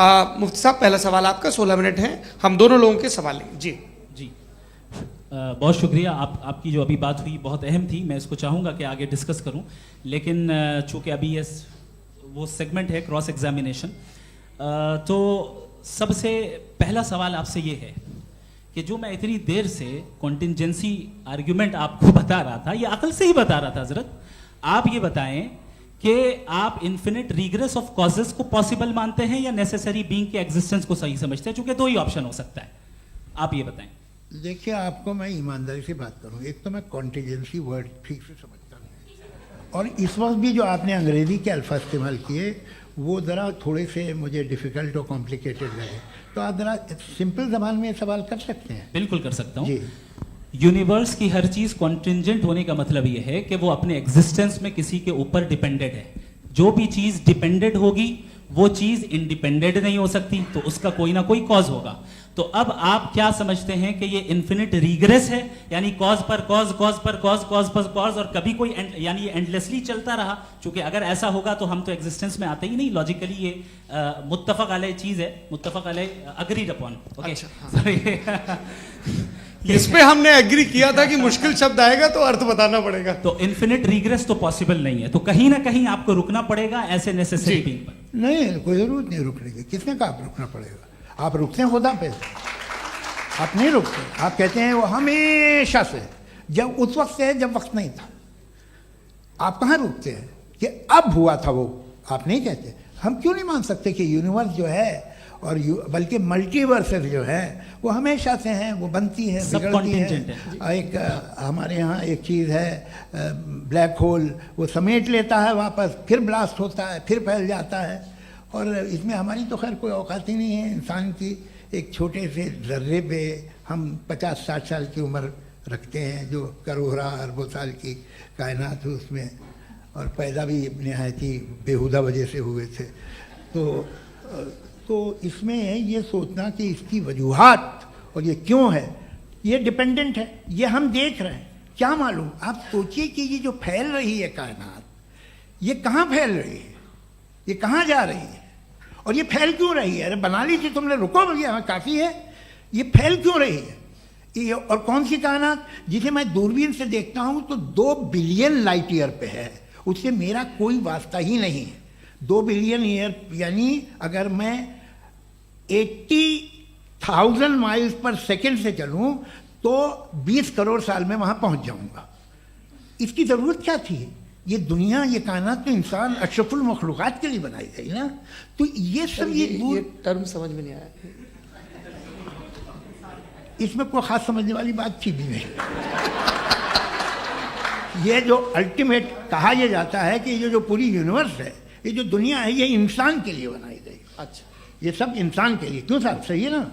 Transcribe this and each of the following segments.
मुफ्ती साहब, पहला सवाल आपका, 16 मिनट हैं, हम दोनों लोगों के सवाल लेंगे। जी जी, बहुत शुक्रिया। आपकी जो अभी बात हुई बहुत अहम थी, मैं इसको चाहूँगा कि आगे डिस्कस करूँ, लेकिन चूँकि अभी ये वो सेगमेंट है क्रॉस एग्जामिनेशन, तो सबसे पहला सवाल आपसे ये है कि जो मैं इतनी देर से कॉन्टिंजेंसी आर्ग्यूमेंट आपको बता रहा था, ये अकल से ही बता रहा था हजरत, आप ये बताएं कि आप इन्फिनिट रिग्रेस ऑफ कॉजेस को पॉसिबल मानते हैं या नेसेसरी बीइंग के एग्जिस्टेंस को सही समझते हैं, चूंकि दो ही ऑप्शन हो सकता है, आप ये बताएं। देखिए, आपको मैं ईमानदारी से बात करूं, एक तो मैं कॉन्टिजेंसी वर्ड ठीक से समझता नहीं, और इस वक्त भी जो आपने अंग्रेजी के अल्फाज इस्तेमाल किए वो ज़रा थोड़े से मुझे डिफ़िकल्ट और कॉम्प्लिकेटेड लगे, तो आप ज़रा सिंपल ज़बान में सवाल कर सकते हैं। बिल्कुल कर सकता हूँ जी। यूनिवर्स की हर चीज कॉन्टिंजेंट होने का मतलब यह है कि वो अपने एग्जिस्टेंस में किसी के ऊपर डिपेंडेंट है। जो भी चीज डिपेंडेंट होगी वो चीज इंडिपेंडेंट नहीं हो सकती, तो उसका कोई ना कोई कॉज होगा। तो अब आप क्या समझते हैं कि ये इन्फिनिट रिग्रेस है, यानी कॉज पर कॉज, कॉज पर कॉज, कॉज पर कॉज, और कभी कोई यानी ये एंडलेसली चलता रहा? क्योंकि अगर ऐसा होगा तो हम तो एग्जिस्टेंस में आते ही नहीं, लॉजिकली ये मुत्तफक अलैह चीज है, मुत्तफक अलैह अग्रीड अपॉन। इस पे हमने एग्री किया था कि मुश्किल शब्द आएगा तो अर्थ बताना पड़ेगा। तो इन्फिनिट रिग्रेस तो पॉसिबल नहीं है, तो कहीं ना कहीं आपको रुकना पड़ेगा ऐसे नेसेसरी बीइंग पर। नहीं, कोई जरूरत नहीं रुकने की। किसने कहा आप रुकना पड़ेगा? आप रुकते हैं खुदा पे, आप नहीं रुकते। आप कहते हैं वो हमेशा से, जब उस वक्त से है जब वक्त नहीं था। आप कहाँ रुकते हैं कि अब हुआ था वो? आप नहीं कहते। हम क्यों नहीं मान सकते कि यूनिवर्स जो है और बल्कि मल्टीवर्सेस जो है वो हमेशा से हैं, वो बनती है, बिगड़ती है। एक हमारे यहाँ एक चीज़ है ब्लैक होल, वो समेट लेता है वापस, फिर ब्लास्ट होता है, फिर फैल जाता है। और इसमें हमारी तो खैर कोई औकात ही नहीं है इंसान की। एक छोटे से ज़र्रे पे हम 50-60 साल की उम्र रखते हैं, जो करोड़ों अरबों साल की कायनात है उसमें, और पैदा भी नहायत ही बेहुदा वजह से हुए थे। तो इसमें ये सोचना कि इसकी वजूहात और ये क्यों है, ये डिपेंडेंट है, ये हम देख रहे हैं, क्या मालूम। आप सोचिए कि ये जो फैल रही है कायनात, ये कहाँ फैल रही है, ये कहाँ जा रही है, और ये फैल क्यों रही है? अरे बना ली थी तुमने, रुको भैया, हाँ काफ़ी है। ये फैल क्यों रही है? ये और कौन सी कायनात जिसे मैं दूरबीन से देखता हूँ तो 2 बिलियन लाइट ईयर पे है, उससे मेरा कोई वास्ता ही नहीं है। 2 बिलियन ईयर यानी अगर मैं 80,000 माइल्स पर सेकेंड से चलूं तो 20 करोड़ साल में वहां पहुंच जाऊंगा। इसकी ज़रूरत क्या थी? ये दुनिया, ये कायनात तो इंसान अशरफुल मखलूक़ात के लिए बनाई गई ना। तो ये सब ये टर्म समझ में नहीं आया, इसमें कोई ख़ास समझने वाली बात थी भी नहीं। ये जो अल्टीमेट कहा यह जाता है कि ये जो पूरी यूनिवर्स है, ये जो दुनिया है, ये इंसान के लिए बनाई गई। अच्छा, ये सब इंसान के लिए। क्यों साहब, सही है ना?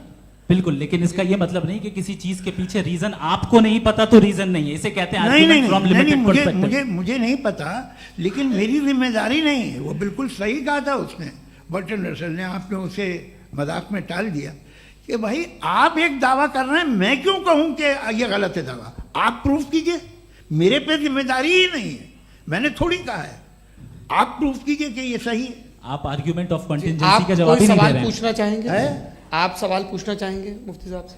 बिल्कुल, लेकिन इसका ये मतलब नहीं कि किसी चीज के पीछे रीजन आपको नहीं पता तो रीजन नहीं है, इसे कहते हैं नहीं, मुझे नहीं पता, लेकिन मेरी जिम्मेदारी नहीं है। वो बिल्कुल सही कहा था उसने, बर्टन रसल ने। आपने उसे मजाक में टाल दिया कि भाई आप एक दावा कर रहे हैं, मैं क्यों कहूं कि ये गलत है दावा? आप प्रूफ कीजिए, मेरे पे जिम्मेदारी ही नहीं है, मैंने थोड़ी कहा है। आप प्रूफ कीजिए कि ये सही है। आप आर्ग्यूमेंट ऑफ कंटिंजेंसी का जवाब ही नहीं दे रहे हैं। पूछना चाहेंगे? आप सवाल पूछना चाहेंगे मुफ्ती साहब से?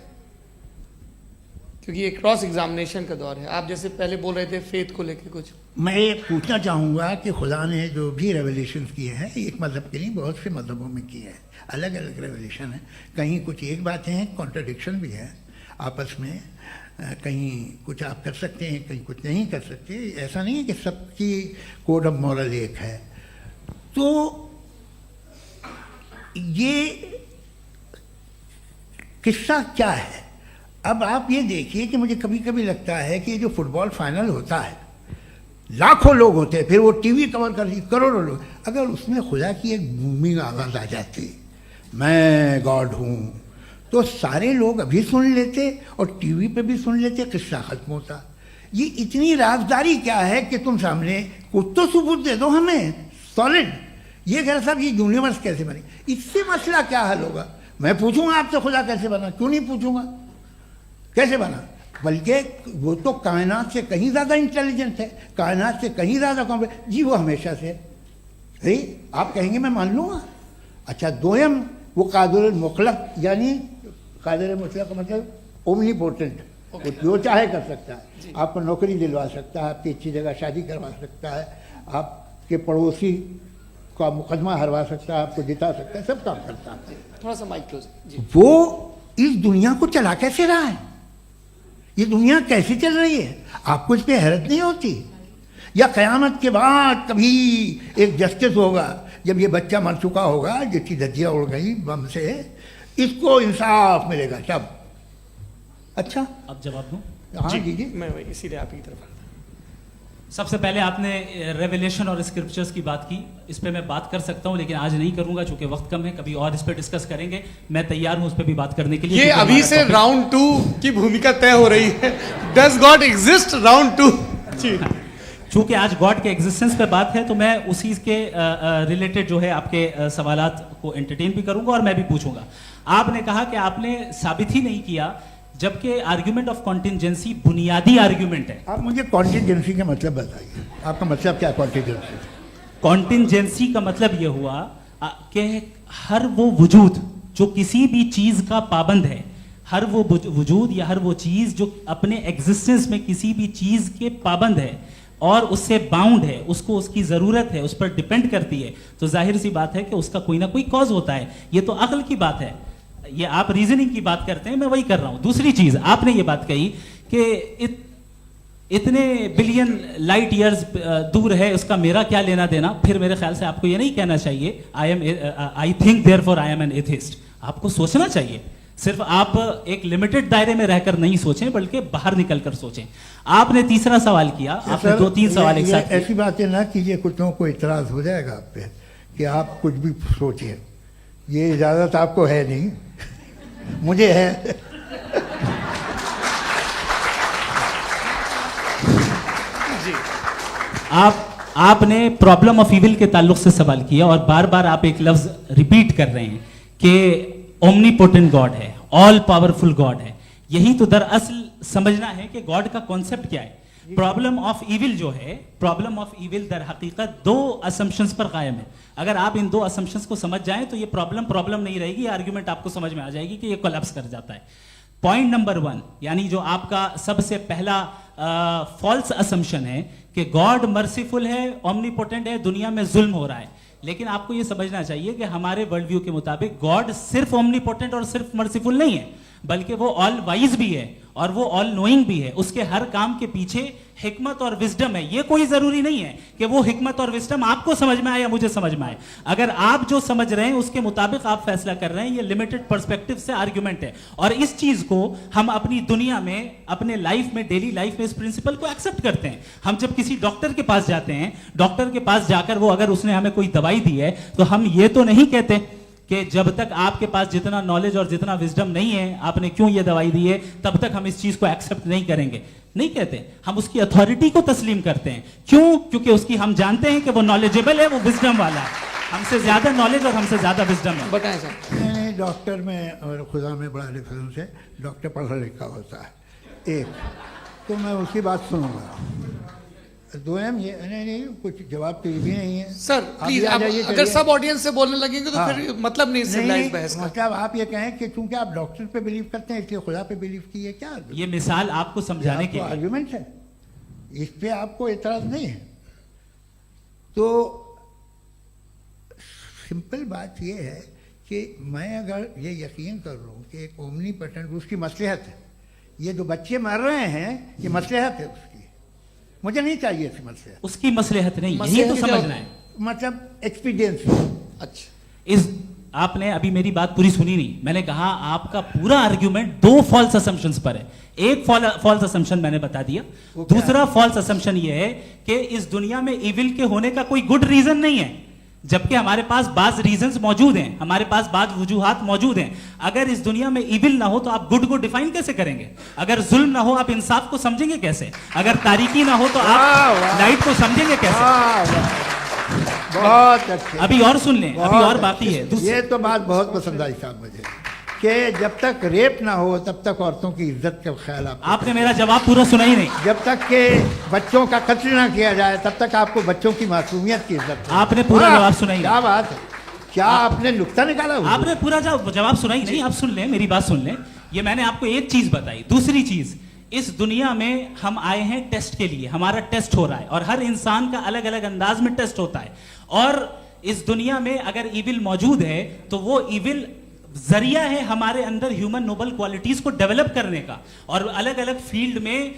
क्योंकि ये क्रॉस एग्जामिनेशन का दौर है। आप जैसे पहले बोल रहे थे फेथ को लेके कुछ, मैं ये पूछना चाहूँगा कि खुदा ने जो भी रेवल्यूशन किए हैं, एक मज़हब के नहीं बहुत से मज़हबों में किए हैं, अलग अलग रेवल्यूशन है। कहीं कुछ एक बातें हैं, कॉन्ट्रडिक्शन भी है आपस में, कहीं कुछ आप कर सकते हैं, कहीं कुछ नहीं कर सकते। ऐसा नहीं है कि सबकी कोड ऑफ मॉरल एक है। तो ये किस्सा क्या है? अब आप ये देखिए कि मुझे कभी कभी लगता है कि ये जो फुटबॉल फाइनल होता है, लाखों लोग होते हैं, फिर वो टीवी कवर करती, करोड़ों लोग, अगर उसमें खुदा की एक बूमिंग आवाज़ आ जाती, मैं गॉड हूँ, तो सारे लोग अभी सुन लेते और टीवी पे भी सुन लेते, किस्सा खत्म होता। ये इतनी राजदारी क्या है कि तुम सामने कुछ तो सबूत दे दो हमें सॉलिड। ये कह साहब ये यूनिवर्स कैसे बनी, इससे मसला क्या हल होगा? मैं पूछूंगा आपसे खुदा कैसे बना? क्यों नहीं पूछूंगा कैसे बना? बल्कि वो तो कायनात से कहीं ज़्यादा इंटेलिजेंट है, कायनात से कहीं ज़्यादा कॉम्प्लेक्स। जी वो हमेशा से है, आप कहेंगे मैं मान लूँगा। अच्छा दोयम, वो कादिर मुतलक, यानी कादिर मुतलक का मतलब ओमनीपोटेंट, वो जो चाहे कर सकता है। आपको नौकरी दिलवा सकता है, आपकी अच्छी जगह शादी करवा सकता है, आपके पड़ोसी का मुकदमा हरवा सकता है, आपको जिता सकता है, सब काम करता है। थोड़ा सा माइक क्लोज जी। वो इस दुनिया को चला कैसे रहा है, ये दुनिया कैसे चल रही है, आपको इस पर हैरत नहीं होती? या क़यामत के बाद कभी एक जस्टिस होगा, जब ये बच्चा मर चुका होगा जिसकी धज्जियाँ उड़ गई बम से, इसको इंसाफ मिलेगा तब। अच्छा, अब जवाब दूं? हाँ जी, दीजिए। मैं वही इसीलिए आप की तरफ सबसे पहले आपने रेवलेशन और स्क्रिप्चर्स की बात की, इस पे मैं बात कर सकता हूं लेकिन आज नहीं करूंगा चूंकि वक्त कम है, कभी और इस पे डिस्कस करेंगे। मैं तैयार हूं उस पे भी बात करने के लिए। ये क्योंकि अभी हमारा से topic- राउंड 2 की भूमिका तय हो रही है। Does God exist round 2? जी चूंकि आज गॉड के एग्जिस्टेंस पे बात है तो मैं उसी के रिलेटेड जो है आपके सवालात को एंटरटेन भी करूंगा और मैं भी पूछूंगा। आपने कहा कि आपने साबित ही नहीं किया, जबकि आर्ग्यूमेंट ऑफ कॉन्टिजेंसी बुनियादी आर्ग्यूमेंट है। आप मुझे कॉन्टिजेंसी का मतलब बताइए, आपका मतलब क्या कॉन्टिजेंसी? कॉन्टिजेंसी का मतलब यह हुआ कि हर वो वजूद जो किसी भी चीज का पाबंद है, हर वो वजूद या हर वो चीज जो अपने एग्जिस्टेंस में किसी भी चीज के पाबंद है और उससे बाउंड है, उसको उसकी जरूरत है, उस पर डिपेंड करती है, तो जाहिर सी बात है कि उसका कोई ना कोई कॉज होता है। ये तो अक्ल की बात है, ये आप रीजनिंग की बात करते हैं, मैं वही कर रहा हूं। दूसरी चीज आपने ये बात कही कि इतने बिलियन लाइट ईयर्स दूर है, उसका मेरा क्या लेना देना। फिर मेरे ख्याल से आपको ये नहीं कहना चाहिए I think therefore I am an atheist. आपको सोचना चाहिए, सिर्फ आप एक लिमिटेड दायरे में रहकर नहीं सोचें बल्कि बाहर निकलकर सोचें। आपने तीसरा सवाल किया, आपने 2-3 सवाल एक साथ किए। ऐसी बातें ना कीजिए, कुछ लोगों को इतराज हो जाएगा आप पे कि आप कुछ भी सोचिए, ये इजाजत आपको है नहीं, मुझे है। आपने प्रॉब्लम ऑफ इविल के ताल्लुक से सवाल किया और बार बार आप एक लफ्ज रिपीट कर रहे हैं कि ओमनीपोटेंट गॉड है, ऑल पावरफुल गॉड है। यही तो दरअसल समझना है कि गॉड का कॉन्सेप्ट क्या है। प्रॉब्लम ऑफ इविल जो है, प्रॉब्लम ऑफ इविल दर हकीकत 2 असम्पशंस पर कायम है। अगर आप इन 2 असम्पशंस को समझ जाएं तो ये प्रॉब्लम नहीं रहेगी, आर्ग्यूमेंट आपको समझ में आ जाएगी कि ये कोलैप्स कर जाता है। पॉइंट नंबर 1, यानी जो आपका सबसे पहला फॉल्स असम्पशन है कि गॉड मर्सीफुल है, ओमनीपोटेंट है, दुनिया में जुल्म हो रहा है। लेकिन आपको यह समझना चाहिए कि हमारे वर्ल्ड व्यू के मुताबिक गॉड सिर्फ ओमनीपोटेंट और सिर्फ मर्सीफुल नहीं है, बल्कि वो ऑल वाइज भी है और वो ऑल नोइंग भी है। उसके हर काम के पीछे हिकमत और विजडम है। ये कोई जरूरी नहीं है कि वो हिकमत और विजडम आपको समझ में आए या मुझे समझ में आए। अगर आप जो समझ रहे हैं उसके मुताबिक आप फैसला कर रहे हैं, ये लिमिटेड पर्सपेक्टिव से आर्ग्यूमेंट है। और इस चीज को हम अपनी दुनिया में, अपने लाइफ में, डेली लाइफ में इस प्रिंसिपल को एक्सेप्ट करते हैं। हम जब किसी डॉक्टर के पास जाते हैं, डॉक्टर के पास जाकर वो अगर उसने हमें कोई दवाई दी है तो हम ये तो नहीं कहते कि जब तक आपके पास जितना नॉलेज और जितना विजडम नहीं है, आपने क्यों ये दवाई दी है, तब तक हम इस चीज को एक्सेप्ट नहीं करेंगे। नहीं कहते, हम उसकी अथॉरिटी को तस्लीम करते हैं। क्यों? क्योंकि उसकी हम जानते हैं कि वो नॉलेजेबल है, वो विजडम वाला है, हमसे ज्यादा नॉलेज और हमसे ज्यादा विजडम है। बताएं सर। नहीं, डॉक्टर में और खुदा में बड़ा डिफरेंस है। डॉक्टर पढ़ा लिखा होता है एक, तो मैं उसकी बात सुनूंगा। 2M ये नहीं, कुछ जवाब तो ये भी नहीं है सर आप प्लीज, ये आ आप जाइए, अगर चलिए। सब ऑडियंस से बोलने लगेंगे तो हाँ। फिर मतलब नहीं सिविलाइज्ड बहस का। मतलब आप ये कहें कि चूंकि आप डॉक्टर पे बिलीव करते हैं इसलिए खुदा पे बिलीव किए, क्या ये मिसाल आपको समझाने के लिए। आर्ग्यूमेंट है, इस पे आपको एतराज नहीं है। तो सिंपल बात ये है कि मैं अगर ये यकीन कर लूँ कि एक ओमनीपोटेंट, उसकी मसलहत है, ये जो बच्चे मर रहे हैं ये मसलहत है उसकी, मुझे नहीं चाहिए इसकी मसलहत। उसकी मसलहत नहीं, यही तो समझना है। मतलब एक्सपीरियंस। अच्छा, इस आपने अभी मेरी बात पूरी सुनी नहीं। मैंने कहा आपका पूरा आर्ग्यूमेंट 2 फॉल्स असम्पशंस पर है। एक फॉल्स असम्पशन मैंने बता दिया, दूसरा फॉल्स असम्पशन ये है कि इस दुनिया में इविल के होने का कोई गुड रीजन नहीं है, जबकि हमारे पास बाज रीजंस मौजूद हैं, हमारे पास बाज वजूहात मौजूद हैं। अगर इस दुनिया में इविल ना हो तो आप गुड को डिफाइन कैसे करेंगे? अगर जुल्म ना हो आप इंसाफ को समझेंगे कैसे? अगर तारीकी ना हो तो आप लाइट को समझेंगे कैसे? बहुत अच्छे। अभी और सुन लें, अभी और बाकी है। ये तो बात बहुत पसंद आई साहब मुझे कि जब तक रेप ना हो तब तक औरतों की इज्जत का ख्याल आपने मेरा जवाब पूरा सुना ही नहीं। जब तक के बच्चों का कत्ल ना किया जाए तब तक आपको बच्चों की मासूमियत की इज्जत है। आपने पूरा जवाब सुना ही नहीं। क्या बात है, क्या आपने नुक्ता निकाला हुआ? आपने पूरा जवाब सुना ही नहीं। आप सुन लें, मेरी बात सुन लें। ये मैंने आपको एक चीज बताई। दूसरी चीज, इस दुनिया में हम आए हैं टेस्ट के लिए, हमारा टेस्ट हो रहा है और हर इंसान का अलग अलग अंदाज में टेस्ट होता है। और इस दुनिया में अगर ईविल मौजूद है तो वो ईविल जरिया है हमारे अंदर ह्यूमन नोबल क्वालिटीज को डेवलप करने का और अलग अलग फील्ड में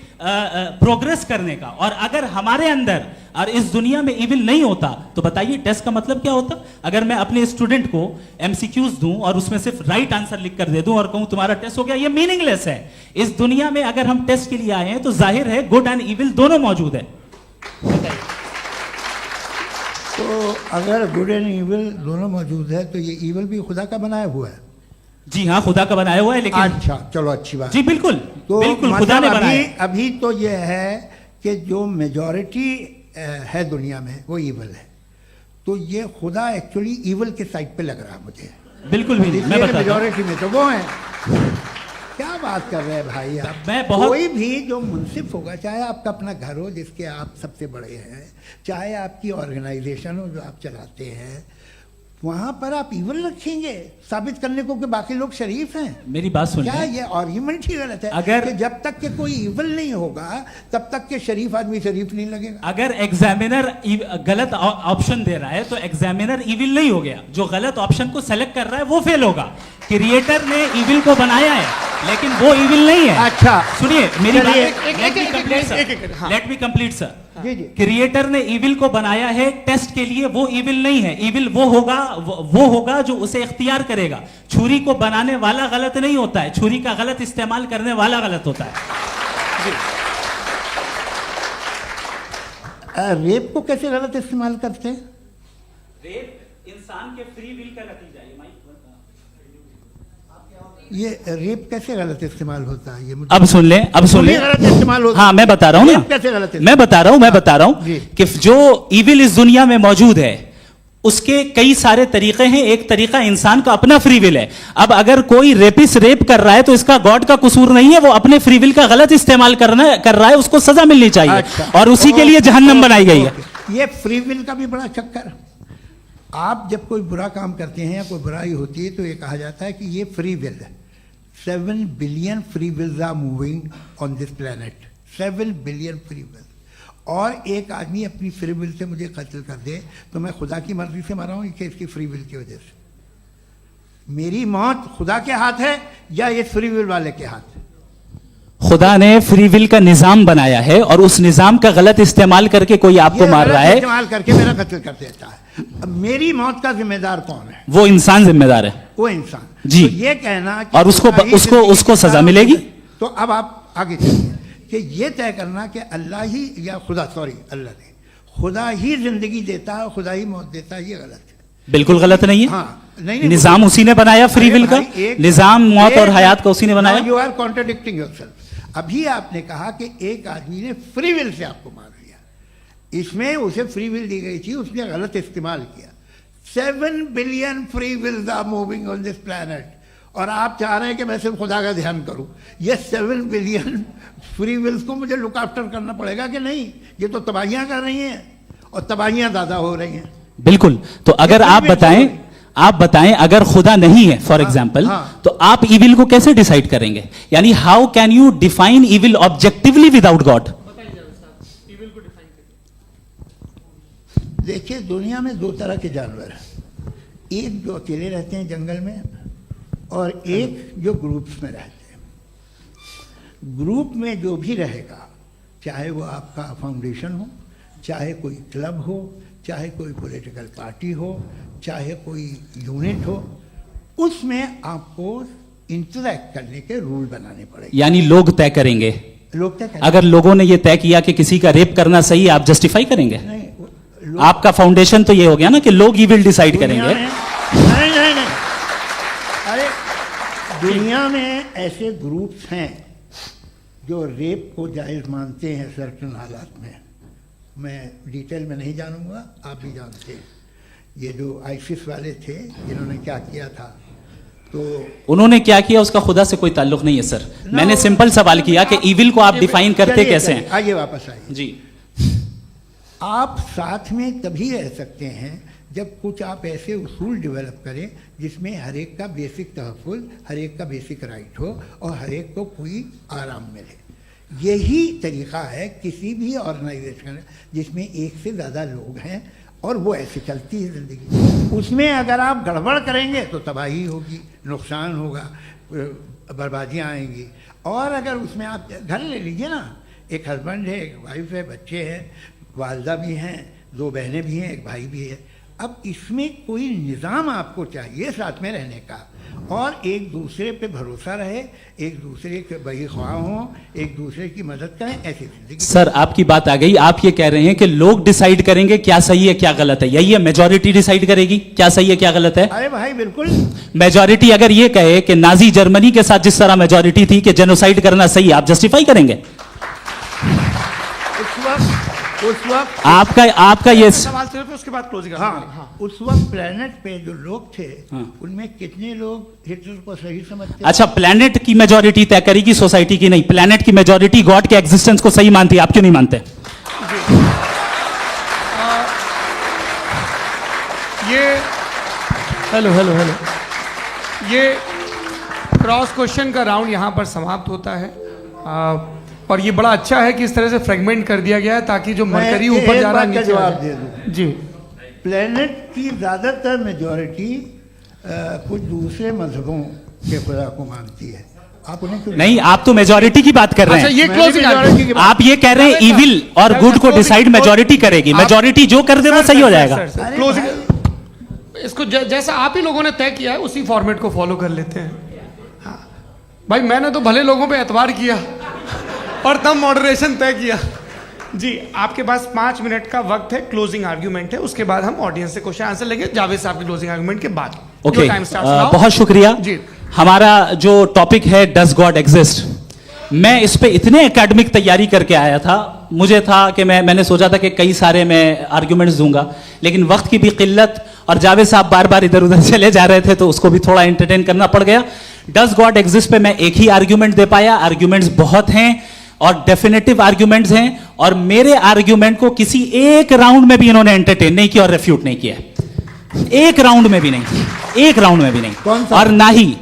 प्रोग्रेस करने का। और अगर हमारे अंदर और इस दुनिया में ईविल नहीं होता तो बताइए टेस्ट का मतलब क्या होता? अगर मैं अपने स्टूडेंट को एमसीक्यूज दूं और उसमें सिर्फ राइट आंसर लिख कर दे दूं और कहूं तुम्हारा टेस्ट हो गया, ये मीनिंगलेस है। इस दुनिया में अगर हम टेस्ट के लिए आए हैं तो जाहिर है गुड एंड ईविल दोनों मौजूद है। तो अगर गुड एंड इविल दोनों मौजूद है तो ये इविल भी खुदा का बनाया हुआ है? जी हाँ, खुदा का बनाया हुआ है। लेकिन अच्छा, चलो अच्छी बात। जी बिल्कुल, तो बिल्कुल खुदा ने बनाया। अभी तो ये है कि जो मेजॉरिटी है दुनिया में वो इविल है, तो ये खुदा एक्चुअली इविल के साइड पे लग रहा है मुझे। बिल्कुल भी नहीं, मैं बताता हूं। मेजॉरिटी में तो वो है। क्या बात कर रहे हैं भाई आप? मैं बहुत कोई भी जो मुंसिफ होगा, चाहे आपका अपना घर हो जिसके आप सबसे बड़े हैं, चाहे आपकी ऑर्गेनाइजेशन हो जो आप चलाते हैं, वहां पर आप इवल रखेंगे साबित करने को कि बाकी लोग शरीफ हैं? मेरी बात सुन क्या ये आर्ग्यूमेंट ही गलत है? अगर कि जब तक के कोई इवल नहीं होगा तब तक के शरीफ आदमी शरीफ नहीं लगेगा। अगर एग्जामिनर गलत ऑप्शन दे रहा है तो एग्जामिनर इविल नहीं हो गया। जो गलत ऑप्शन को सेलेक्ट कर रहा है वो फेल होगा। क्रिएटर ने इविल को बनाया है लेकिन वो इविल नहीं है। अच्छा सुनिए मेरी बात, एक- लेट मी कंप्लीट सर। जी जी। क्रिएटर ने इविल को बनाया है टेस्ट के लिए, वो इविल नहीं है। इविल वो होगा जो उसे इख्तियार करेगा। छुरी को बनाने वाला गलत नहीं होता है, छुरी का गलत इस्तेमाल करने वाला गलत होता है। रेप को कैसे गलत इस्तेमाल करते हैं? रेप इंसान के फ्री विल का नतीजा है। ये रेप कैसे गलत इस्तेमाल होता है? ये मुझे अब सुन लें, अब सुन लें। गलत इस्तेमाल होता है। हाँ मैं बता रहा हूं ना, कैसे गलत मैं बता रहा हूं जी। कि जो इविल इस दुनिया में मौजूद है उसके कई सारे तरीके हैं। एक तरीका इंसान का अपना फ्री विल है। अब अगर कोई रेपिस्ट रेप कर रहा है तो इसका गॉड का कसूर नहीं है, वो अपने फ्री विल का गलत इस्तेमाल कर रहा है, उसको सजा मिलनी चाहिए। अच्छा। और उसी के लिए जहन्नम बनाई गई है। ये फ्री विल का भी बड़ा चक्कर। आप जब कोई बुरा काम करते हैं या कोई बुराई होती है तो ये कहा जाता है कि ये फ्री विल है। 7 billion free wills are moving on this planet. 7 billion free will. और एक आदमी अपनी फ्री विल से मुझे कत्ल कर दे तो मैं खुदा की मर्जी से मरा हूं कि इसकी फ्री विल की वजह से? मेरी मौत खुदा के हाथ है या ये फ्री विल वाले के हाथ है? खुदा ने फ्री विल का निजाम बनाया है और उस निजाम का गलत इस्तेमाल करके कोई आपको मार रहा है, इस्तेमाल करके मेरा कत्ल कर देता है। अब मेरी मौत का जिम्मेदार कौन है? वो इंसान जिम्मेदार है। वो इंसान। जी। तो ये कहना कि और उसको सजा मिलेगी। तो अब आप आगे चलिए कि ये तय करना कि अल्लाह ही या अल्लाह ने खुदा ही जिंदगी देता है, खुदा ही मौत देता है, ये गलत है। बिल्कुल गलत नहीं है। हाँ, नहीं, निजाम उसी ने बनाया फ्री विल का। निजाम मौत और हयात का उसी ने बनाया। You are contradicting yourself. अभी आपने कहा कि एक आदमी ने फ्री विल से आपको मार दिया, इसमें उसे फ्री विल दी गई थी, उसने गलत इस्तेमाल किया। 7 billion free wills are moving on this planet और आप चाह रहे हैं कि मैं सिर्फ खुदा का ध्यान करूं। ये 7 बिलियन फ्री विल्स को मुझे लुक आफ्टर करना पड़ेगा कि नहीं? ये तो तबाहियां कर रही हैं और तबाहियां ज़्यादा हो रही हैं। बिल्कुल। तो अगर आप बताएं अगर खुदा नहीं है फॉर एग्जाम्पल, तो आप इविल को कैसे डिसाइड करेंगे? यानी how can you define evil objectively without God? देखिए, दुनिया में 2 तरह के जानवर हैं। एक जो अकेले रहते हैं जंगल में और एक जो ग्रुप्स में रहते हैं। ग्रुप में जो भी रहेगा, चाहे वो आपका फाउंडेशन हो, चाहे कोई क्लब हो, चाहे कोई पॉलिटिकल पार्टी हो, चाहे कोई यूनिट हो, उसमें आपको इंटरैक्ट करने के रूल बनाने पड़ेंगे। यानी लोग तय करेंगे। लोग तय करेंगे। अगर लोगों ने यह तय किया कि किसी का रेप करना सही है, आप जस्टिफाई करेंगे? नहीं, आपका फाउंडेशन तो ये हो गया ना कि लोग ही विल डिसाइड करेंगे। नहीं। अरे दुनिया में ऐसे ग्रुप्स हैं जो रेप को जायज़ मानते हैं सर्टेन हालात में। मैं डिटेल में नहीं जानूंगा, आप भी जानते हैं। ये जो आईसिस वाले थे जिन्होंने क्या किया था, तो उन्होंने क्या किया उसका खुदा से कोई ताल्लुक नहीं है सर। मैंने सिंपल सवाल किया कि इविल को आप डिफाइन करते कैसे हैं? आइए वापस आइए जी। आप साथ में तभी रह सकते हैं जब कुछ आप ऐसे उसूल डेवलप करें जिसमें हर एक का बेसिक तहफ़्फ़ुज़, हर एक का बेसिक राइट हो और हर एक को कोई आराम मिले। यही तरीक़ा है किसी भी ऑर्गेनाइजेशन जिसमें एक से ज़्यादा लोग हैं और वो ऐसे चलती है ज़िंदगी। उसमें अगर आप गड़बड़ करेंगे तो तबाही होगी, नुकसान होगा, बर्बादियाँ आएंगी। और अगर उसमें आप घर ले लीजिए ना, एक हस्बैंड है, एक वाइफ है, बच्चे हैं, वालदा भी हैं, 2 बहनें भी हैं, एक भाई भी है। अब इसमें कोई निज़ाम आपको चाहिए साथ में रहने का, और एक दूसरे पे भरोसा रहे, एक दूसरे के बहीख्वाह हों, एक दूसरे की मदद करें, ऐसी जिंदगी। सर आपकी बात आ गई, आप ये कह रहे हैं कि लोग डिसाइड करेंगे क्या सही है क्या गलत है, यही है? मेजॉरिटी डिसाइड करेगी क्या सही है क्या गलत है? अरे भाई बिल्कुल। मेजॉरिटी अगर ये कहे कि नाजी जर्मनी के साथ जिस तरह मेजॉरिटी थी कि जेनोसाइड करना सही है, आप जस्टिफाई करेंगे? उस वक्त आपका ये सवाल सिर्फ उसके बाद क्लोजिंग। हाँ, उस वक्त प्लेनेट पे जो लोग थे, हाँ। उनमें कितने लोग हिटलर को सही समझते? अच्छा, प्लेनेट की मेजॉरिटी तय करेगी सोसाइटी की नहीं, प्लेनेट की मेजॉरिटी गॉड के एग्जिस्टेंस को सही मानती है, आप क्यों नहीं मानते? ये हेलो ये क्रॉस क्वेश्चन का राउंड यहाँ पर समाप्त होता है। और ये बड़ा अच्छा है कि इस तरह से फ्रेगमेंट कर दिया गया है ताकि जो मरकरी ऊपर जा रहा है नीचे जवाब दे दूं जी। प्लेनेट की ज़्यादातर मेजॉरिटी कुछ दूसरे मजहबों के खुदा को मानती है। आप उन्हें क्यों नहीं, आप तो मेजॉरिटी की बात कर रहे हैं। अच्छा, ये मैंने क्लोजिंग majority की बात- आप ये कह रहे हैं इविल और गुड को डिसाइड मेजॉरिटी करेगी, मेजॉरिटी जो कर दे वो सही हो जाएगा। क्लोजिंग इसको जैसा आप ही लोगों ने तय किया है उसी फॉर्मेट को फॉलो कर लेते हैं। हाँ भाई, मैंने तो भले लोगों पे एतबार किया और तब मॉडरेशन तय किया। जी, आपके पास 5 मिनट का वक्त है, क्लोजिंग आर्ग्यूमेंट है, उसके बाद हम ऑडियंस से क्वेश्चन आंसर लेंगे जावेद साहब के क्लोजिंग आर्ग्यूमेंट के बाद। ओके, टाइम स्टार्ट्स बहुत शुक्रिया जी। हमारा जो टॉपिक है डज गॉड एग्जिस्ट, मैं इस पे इतने एकेडमिक तैयारी करके आया था, मुझे था कि मैंने सोचा था कि कई सारे मैं आर्ग्यूमेंट्स दूंगा, लेकिन वक्त की भी किल्लत और जावेद साहब बार बार इधर उधर चले जा रहे थे तो उसको भी थोड़ा एंटरटेन करना पड़ गया। डज गॉड एग्जिस्ट पे मैं एक ही आर्ग्यूमेंट दे पाया, आर्ग्यूमेंट्स बहुत हैं और डेफिनेटिव आर्ग्यूमेंट्स हैं, और मेरे आर्ग्यूमेंट को किसी एक राउंड में भी इन्होंने एंटरटेन नहीं किया और रेफ्यूट नहीं किया, एक राउंड में भी नहीं, एक राउंड में भी नहीं, कौन सा? और ना ही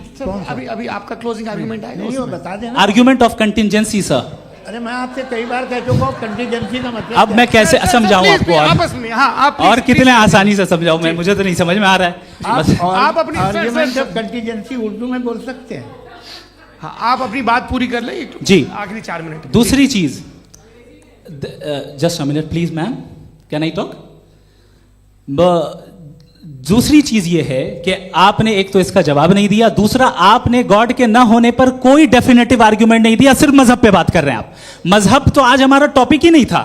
अभी आपका क्लोजिंग आर्ग्यूमेंट आएगा नहीं, वो उसमें। बता देना। Argument of contingency sir. अरे मैं आपसे कई बार कह चुका हूँ कंटीजेंसी का मतलब अब क्या मैं कैसे सर, समझाऊं प्लीज, आपको आपस में हाँ, आप और प्लीज, कितने प्लीज। आसानी से समझाऊं मैं, मुझे तो नहीं समझ में आ रहा है। बस- आप अपनी- sir, argument sir, of contingency Urdu में बोल सकते हैं। हाँ, आप अपनी बात पूरी कर ले जी। आखिरी 4 मिनट। दूसरी चीज, just a minute please ma'am, can I talk? दूसरी चीज ये है कि आपने एक तो इसका जवाब नहीं दिया, दूसरा आपने गॉड के ना होने पर कोई डेफिनेटिव आर्ग्यूमेंट नहीं दिया, सिर्फ मजहब पे बात कर रहे हैं आप। मजहब तो आज हमारा टॉपिक ही नहीं था,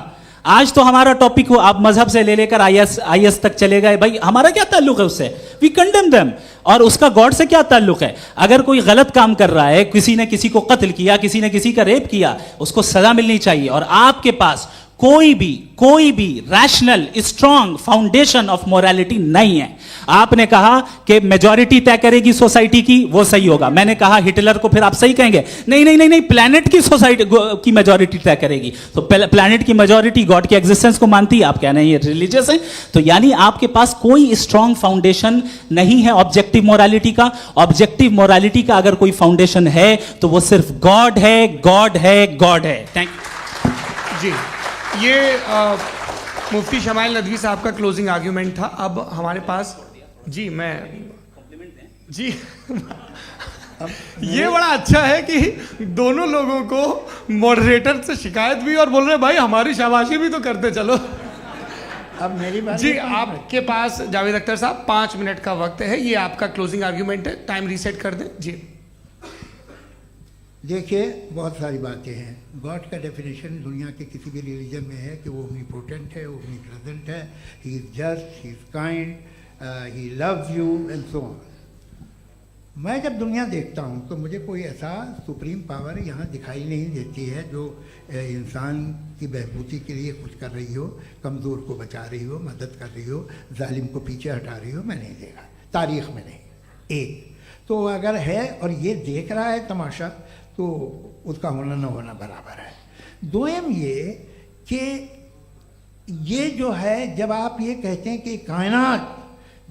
आज तो हमारा टॉपिक हो, आप मजहब से ले लेकर आईएस तक चले गए। भाई हमारा क्या ताल्लुक है उससे? We condemn them. और उसका गॉड से क्या ताल्लुक है? अगर कोई गलत काम कर रहा है, किसी ने किसी को कत्ल किया, किसी ने किसी का रेप किया, उसको सजा मिलनी चाहिए। और आपके पास कोई भी rational strong foundation of morality नहीं है। आपने कहा कि मेजॉरिटी तय करेगी सोसाइटी की, वो सही होगा। मैंने कहा हिटलर को फिर आप सही कहेंगे, नहीं, प्लैनेट की सोसाइटी की मेजॉरिटी तय करेगी। तो प्लैनेट की मेजॉरिटी गॉड के एग्जिस्टेंस को मानती है, आप कह रहे हैं ये रिलीजियस है। तो यानी आपके पास कोई स्ट्रॉन्ग फाउंडेशन नहीं है ऑब्जेक्टिव मोरालिटी का। ऑब्जेक्टिव मोरालिटी का अगर कोई फाउंडेशन है तो वो सिर्फ गॉड है, गॉड है, गॉड है। थैंक यू जी। ये मुफ्ती शमाइल नदवी साहब का क्लोजिंग आर्ग्यूमेंट था। अब हमारे पास जी ये बड़ा अच्छा है कि दोनों लोगों को मॉडरेटर से शिकायत भी और बोल रहे भाई हमारी शाबाशी भी तो करते चलो। अब मेरी बात जी, आपके पास जावेद अख्तर साहब 5 मिनट का वक्त है, ये आपका क्लोजिंग आर्ग्यूमेंट है, टाइम रीसेट कर दें जी। देखिए, बहुत सारी बातें हैं। गॉड का डेफिनेशन दुनिया के किसी भी रिलीजन में है कि वो ओमनीपोटेंट है, ओमनीप्रेजेंट है, he is just, he is kind, he loves you and so on. मैं जब दुनिया देखता हूँ तो मुझे कोई ऐसा सुप्रीम पावर यहाँ दिखाई नहीं देती है जो इंसान की बहबूदी के लिए कुछ कर रही हो, कमज़ोर को बचा रही हो, मदद कर रही हो, जालिम को पीछे हटा रही हो। मैं नहीं देखा, तारीख़ में नहीं। एक तो अगर है और ये देख रहा है तमाशा, तो उसका होना न होना बराबर है। दोयम ये कि ये जो है, जब आप ये कहते हैं कि कायनात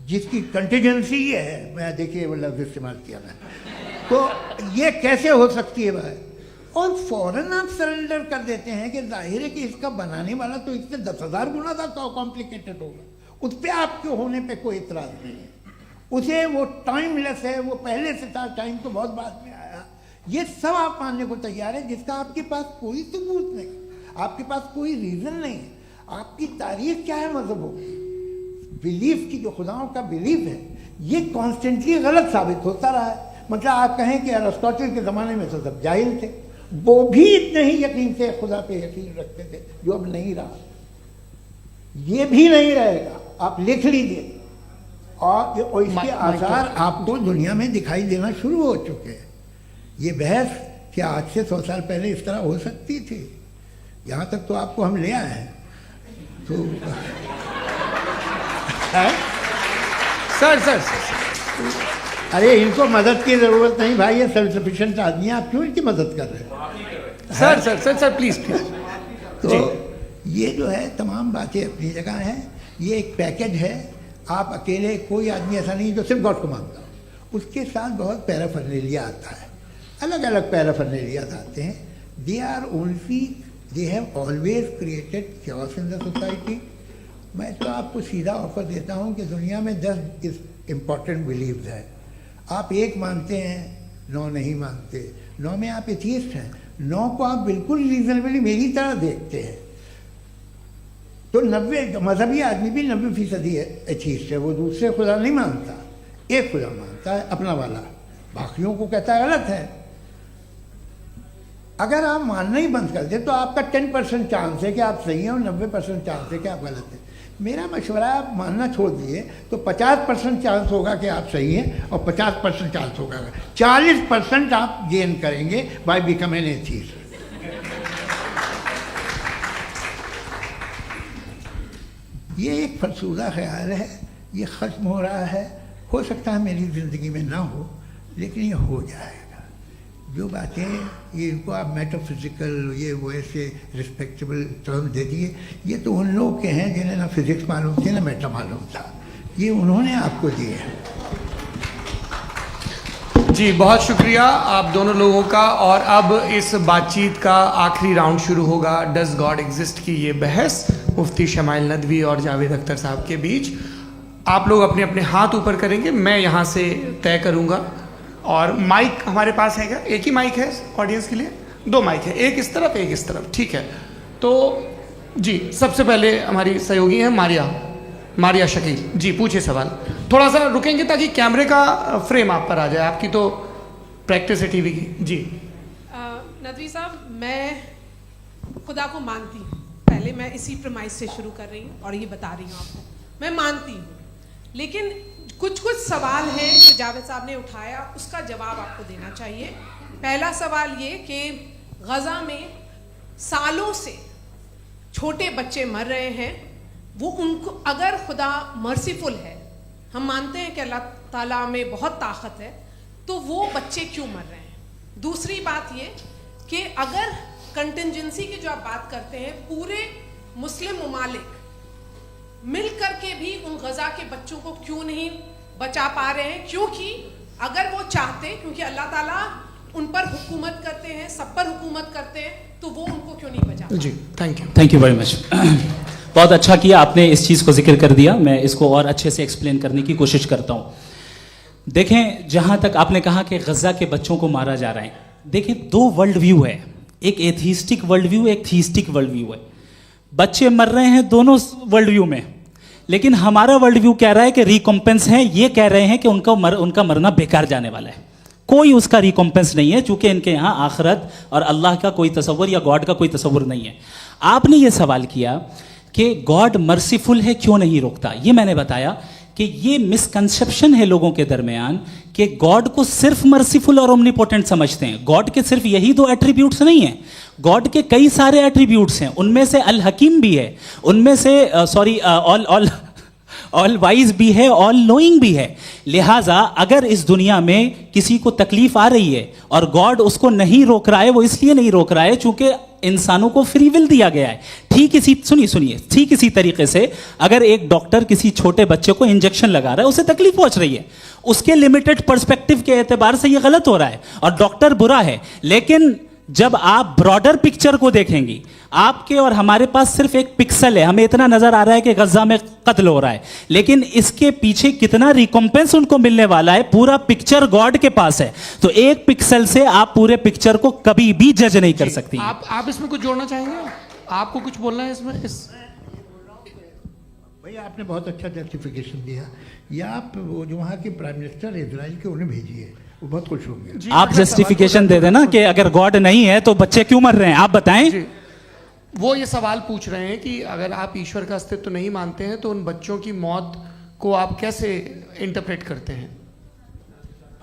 जिसकी कंटीजेंसी ये है, मैं देखिए वो लफ्ज़ इस्तेमाल किया मैं, तो ये कैसे हो सकती है भाई? और फौरन आप सरेंडर कर देते हैं कि जाहिर है कि इसका बनाने वाला तो इससे 10,000 गुना ज़्यादा कॉम्प्लिकेटेड होगा, उस पर आपके होने पे कोई इतराज़ नहीं है। उसे वो टाइमलेस है, वो पहले से था, टाइम तो बहुत बाद में आया, ये सब आप मानने को तैयार है, जिसका आपके पास कोई सबूत नहीं, आपके पास कोई रीज़न नहीं है। आपकी तारीख क्या है मजहबों की, बिलीफ की, जो खुदाओं का बिलीफ है, ये कॉन्स्टेंटली गलत साबित होता रहा है। मतलब आप कहें कि अरिस्टोटल के ज़माने में तो सब जाहिल थे, वो भी इतने ही यकीन से खुदा पे यकीन रखते थे, जो अब नहीं रहा, ये भी नहीं रहेगा, आप लिख लीजिए। और इसके आसार आपको दुनिया में दिखाई देना शुरू हो चुके हैं। ये बहस क्या आज से 100 साल पहले इस तरह हो सकती थी? यहाँ तक तो आपको हम ले आए हैं, तो सर अरे इनको मदद की ज़रूरत नहीं भाई, ये सेल्फ सफिशिएंट आदमी है, आप क्यों इनकी मदद कर रहे हैं? Sir please. तो ये जो है तमाम बातें अपनी जगह हैं, ये एक पैकेज है। आप अकेले, कोई आदमी ऐसा नहीं जो सिर्फ गॉड को मानता हो, उसके साथ बहुत पैराफर्नेलिया आता है, अलग अलग पैराफर्नेलिया आते हैं। They have always created chaos in the society. मैं तो आपको सीधा ऑफर देता हूँ कि दुनिया में 10 इम्पॉर्टेंट बिलीव्स हैं, आप एक मानते हैं, 9 नहीं मानते, 9 में आप एथियस्ट हैं, 9 को आप बिल्कुल रीजनेबली मेरी तरह देखते हैं। तो 90 मजहबी आदमी भी 90% एथियस्ट है, वो दूसरे खुदा नहीं मानता, एक खुदा मानता है अपना वाला, बाकियों को कहता है गलत है। अगर आप मानना ही बंद कर दे तो आपका 10% चांस है कि आप सही हैं और 90% चांस है कि आप गलत हैं। मेरा मशवरा है, आप मानना छोड़ दिए तो 50% चांस होगा कि आप सही हैं और 50% चांस होगा, 40% आप गेन करेंगे बाय बिकमिंग एन एथियस्ट। ये एक फरसूदा ख्याल है, ये ख़त्म हो रहा है, हो सकता है मेरी ज़िंदगी में ना हो, लेकिन ये हो जाएगा। जो बातें ये इनको आप मेटाफिज़िकल ये वो ऐसे रिस्पेक्टेबल टर्म दे दिए, ये तो उन लोग के हैं जिन्हें ना फिज़िक्स मालूम थी ना मेटा मालूम था, ये उन्होंने आपको दिए हैं। जी बहुत शुक्रिया आप दोनों लोगों का। और अब इस बातचीत का आखिरी राउंड शुरू होगा, डज गॉड एग्जिस्ट की ये बहस मुफ्ती शमाइल नदवी और जावेद अख्तर साहब के बीच। आप लोग अपने अपने हाथ ऊपर करेंगे, मैं यहाँ से तय करूँगा। और माइक हमारे पास है क्या? एक ही माइक है ऑडियंस के लिए? 2 माइक है, एक इस तरफ एक इस तरफ, ठीक है। तो जी सबसे पहले हमारी सहयोगी हैं मारिया शकील जी, पूछिए सवाल। थोड़ा सा रुकेंगे ताकि कैमरे का फ्रेम आप पर आ जाए, आपकी तो प्रैक्टिस है टीवी की। जी नदवी साहब, मैं खुदा को मानती हूँ, पहले मैं इसी प्रमाइस से शुरू कर रही हूँ और ये बता रही हूँ आपको, मैं मानती हूँ, लेकिन कुछ सवाल हैं जो जावेद साहब ने उठाया, उसका जवाब आपको देना चाहिए। पहला सवाल ये कि गज़ा में सालों से छोटे बच्चे मर रहे हैं, वो उनको, अगर खुदा मर्सीफुल है, हम मानते हैं कि अल्लाह ताला में बहुत ताकत है, तो वो बच्चे क्यों मर रहे हैं? दूसरी बात ये कि अगर कंटिजेंसी की जो आप बात करते हैं, पूरे मुस्लिम ममालिक मिल करके भी उन गज़ा के बच्चों को क्यों नहीं बचा पा रहे हैं? क्योंकि अगर वो चाहते, क्योंकि अल्लाह ताला उन पर हुकूमत करते हैं, सब पर हुकूमत करते हैं, तो वो उनको क्यों नहीं बचा? जी थैंक यू वेरी मच। बहुत अच्छा किया आपने इस चीज़ को जिक्र कर दिया, मैं इसको और अच्छे से एक्सप्लेन करने की कोशिश करता हूँ। देखें, जहाँ तक आपने कहा कि गज़ा के बच्चों को मारा जा रहा है, देखें 2 वर्ल्ड व्यू है, एक एथिस्टिक वर्ल्ड व्यू, एक थीस्टिक वर्ल्ड व्यू है। बच्चे मर रहे हैं दोनों वर्ल्ड व्यू में, लेकिन हमारा वर्ल्ड व्यू कह रहा है कि रिकॉम्पेंस है, ये कह रहे हैं कि उनका मरना बेकार जाने वाला है, कोई उसका रिकॉम्पेंस नहीं है, चूंकि इनके यहाँ आखिरत और अल्लाह का कोई तसव्वुर या गॉड का कोई तसव्वुर नहीं है। आपने ये सवाल किया कि गॉड मर्सीफुल है, क्यों नहीं रोकता? ये मैंने बताया कि ये मिसकंसेप्शन है लोगों के दरमियान कि गॉड को सिर्फ मर्सीफुल और ओमनीपोटेंट समझते हैं। गॉड के सिर्फ यही 2 एट्रीब्यूट्स नहीं हैं, गॉड के कई सारे एट्रीब्यूट्स हैं, उनमें से अल हकीम भी है, उनमें से ऑल वाइज भी है, ऑल नोइंग भी है। लिहाजा अगर इस दुनिया में किसी को तकलीफ आ रही है और गॉड उसको नहीं रोक रहा है, वो इसलिए नहीं रोक रहा है चूंकि इंसानों को फ्री विल दिया गया है। ठीक इसी सुनिए ठीक इसी तरीके से अगर एक डॉक्टर किसी छोटे बच्चे को इंजेक्शन लगा रहा है, उसे तकलीफ पहुंच रही है, उसके लिमिटेड पर्सपेक्टिव के एतबार से यह गलत हो रहा है और डॉक्टर बुरा है। लेकिन जब आप ब्रॉडर पिक्चर को देखेंगी, आपके और हमारे पास सिर्फ एक पिक्सल है, हमें इतना नजर आ रहा है कि गजा में कत्ल हो रहा है, लेकिन इसके पीछे कितना रिकॉम्पेंस उनको मिलने वाला है, पूरा पिक्चर गॉड के पास है। तो एक पिक्सल से आप पूरे पिक्चर को कभी भी जज नहीं कर सकती। आप इसमें कुछ जोड़ना चाहेंगे? आपको कुछ बोलना है इसमें? भैया आपने बहुत अच्छा जस्टिफिकेशन दिया। या आप वो जो वहाँ के प्राइम मिनिस्टर इजराइल के उन्हें भेजिए, वो बहुत खुश होंगे। आप जस्टिफिकेशन दे देना कि अगर गॉड नहीं है तो बच्चे क्यों मर रहे हैं, आप बताएं। जी, वो ये सवाल पूछ रहे हैं कि अगर आप ईश्वर का अस्तित्व नहीं मानते हैं तो उन बच्चों की मौत को आप कैसे इंटरप्रेट करते हैं?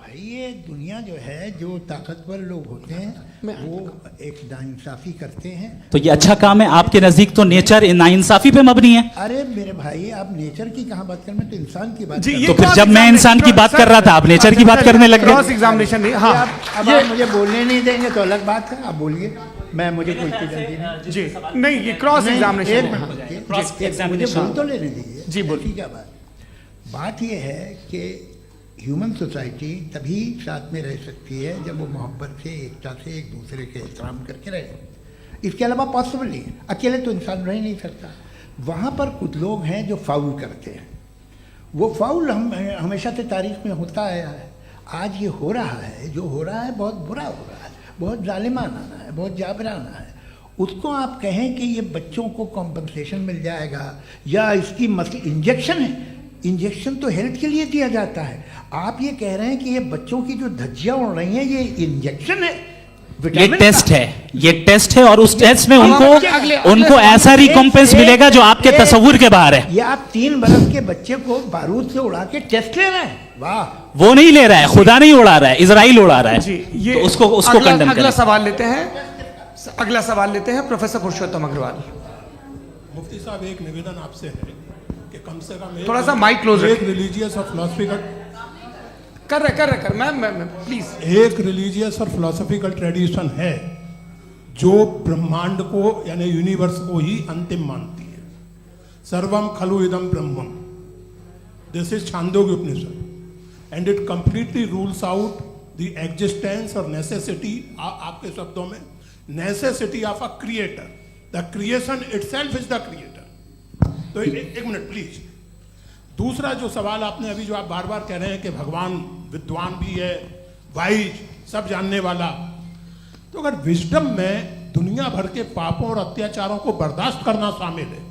भाई ये दुनिया जो है, जो ताकतवर लोग होते हैं वो एक नाइंसाफी करते हैं। तो ये अच्छा काम है आपके नजदीक, तो नेचर नाइंसाफी पे मबनी है। अरे मेरे भाई, आप नेचर की कहाँ बात कर रहे हैं, तो इंसान की बात जी, कर ये रहा तो फिर जब मैं इंसान की बात कर रहा था, आप नेचर की बात करने लग क्रॉस गए। एग्जामिनेशन नहीं। हूं। हाँ, अब आप मुझे बोलने नहीं देंगे तो अलग बात है, आप बोलिए, मुझे कोई जल्दी नहीं। जी नहीं, ये क्रॉस एक एग्जामिनेशन मिनट है। रुकिए, क्रॉस मुझे एग्जामिनेशन। बोल तो लेने दीजिए। जी, बोलिए। ठीक है। बात ये है कि ह्यूमन सोसाइटी तभी साथ में रह सकती है जब वो मोहब्बत से, एकता से, एक दूसरे के एहतराम करके रहे। इसके अलावा पॉसिबल नहीं है, अकेले तो इंसान रह नहीं सकता। वहाँ पर कुछ लोग हैं जो फाउल करते हैं। वो फाउल हम हमेशा से तारीख में होता आया है। आज ये हो रहा है, जो हो रहा है बहुत बुरा हो रहा है, बहुत जालिमाना है, बहुत जाबराना है। उसको आप कहें कि ये बच्चों को कॉम्पनसेशन मिल जाएगा या इसकी इंजेक्शन है, इंजेक्शन तो हेल्थ के लिए दिया जाता है। आप ये कह रहे हैं कि ये बच्चों की जो धज्जियां उड़ रही हैं ये इंजेक्शन है, ये टेस्ट है, ये टेस्ट है और उस टेस्ट में उनको अगले ऐसा रिकॉम्पेंस मिलेगा जो आपके तस्वुर के बाहर है। ये आप 3 बरस के बच्चे को बारूद से उड़ा के टेस्ट ले रहे हैं। वाह, वो नहीं ले रहा है, खुदा नहीं उड़ा रहा है, इजराइल उड़ा रहा है। जी, ये तो उसको कंडेम अगला करें। सवाल लेते हैं। अगला सवाल लेते हैं प्रोफेसर पुरुषोत्तम अग्रवाल। मुफ्ती साहब, एक निवेदन आपसे है कि कम से कम थोड़ा सा माइक क्लोज एक रिलीजियस और फिलोसफिकल कर मैं प्लीज। एक रिलीजियस और फिलोसफिकल ट्रेडिशन है जो ब्रह्मांड को यानी यूनिवर्स को ही अंतिम मानती है। सर्वम खलु इदम ब्रह्मम, this is Chandogya Upanishad and it completely rules out the existence और नेसेसिटी, आपके शब्दों में necessity of a creator. The creation itself is the creator. तो एक मिनट प्लीज। दूसरा जो सवाल आपने अभी, जो आप बार बार कह रहे हैं कि भगवान विद्वान भी है, वाइज, सब जानने वाला, तो अगर विजडम में दुनिया भर के पापों और अत्याचारों को बर्दाश्त करना शामिल है,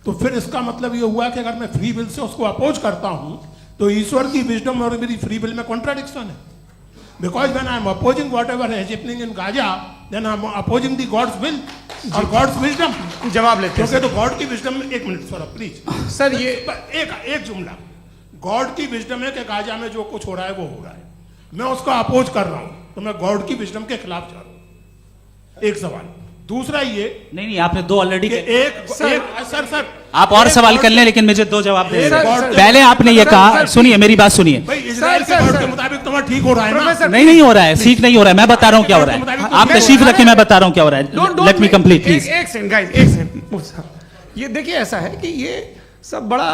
तो फिर इसका मतलब ये हुआ कि अगर मैं फ्री विल से उसको अपोज करता हूं तो ईश्वर की विजडम और मेरी फ्री विल में कॉन्ट्राडिक्शन है। Because when I am opposing whatever is happening in Gaza, then I am opposing the God's will और गॉड्स विजडम। जवाब लेते हैं क्योंकि तो गॉड की विजडम में, एक मिनट सर प्लीज सर, ये एक जुमला, गॉड की विजडम है कि गाजा में जो कुछ हो रहा है वो हो रहा है, मैं उसका अपोज कर रहा हूं, तो मैं गॉड की विजडम के खिलाफ जा रहा हूं। एक सवाल। दूसरा ये नहीं, आपने 2 ऑलरेडी। सर आप और सवाल कर लें, लेकिन मुझे 2 जवाब दे सर, दीजिए। सर, पहले आपने ये कहा, सुनिए मेरी बात सुनिए। भाई, इजराइल के गॉड के मुताबिक तुम्हारा ठीक हो रहा है ना? प्रोफेसर, नहीं हो रहा है, ठीक नहीं हो रहा है, मैं बता रहा हूं क्या हो रहा है। आप तशरीफ रखिए, मैं बता रहा हूं क्या हो रहा है। Let me complete please. एक सेकंड गाइस, एक सेकंड। ये देखिए, ऐसा है कि ये सब बड़ा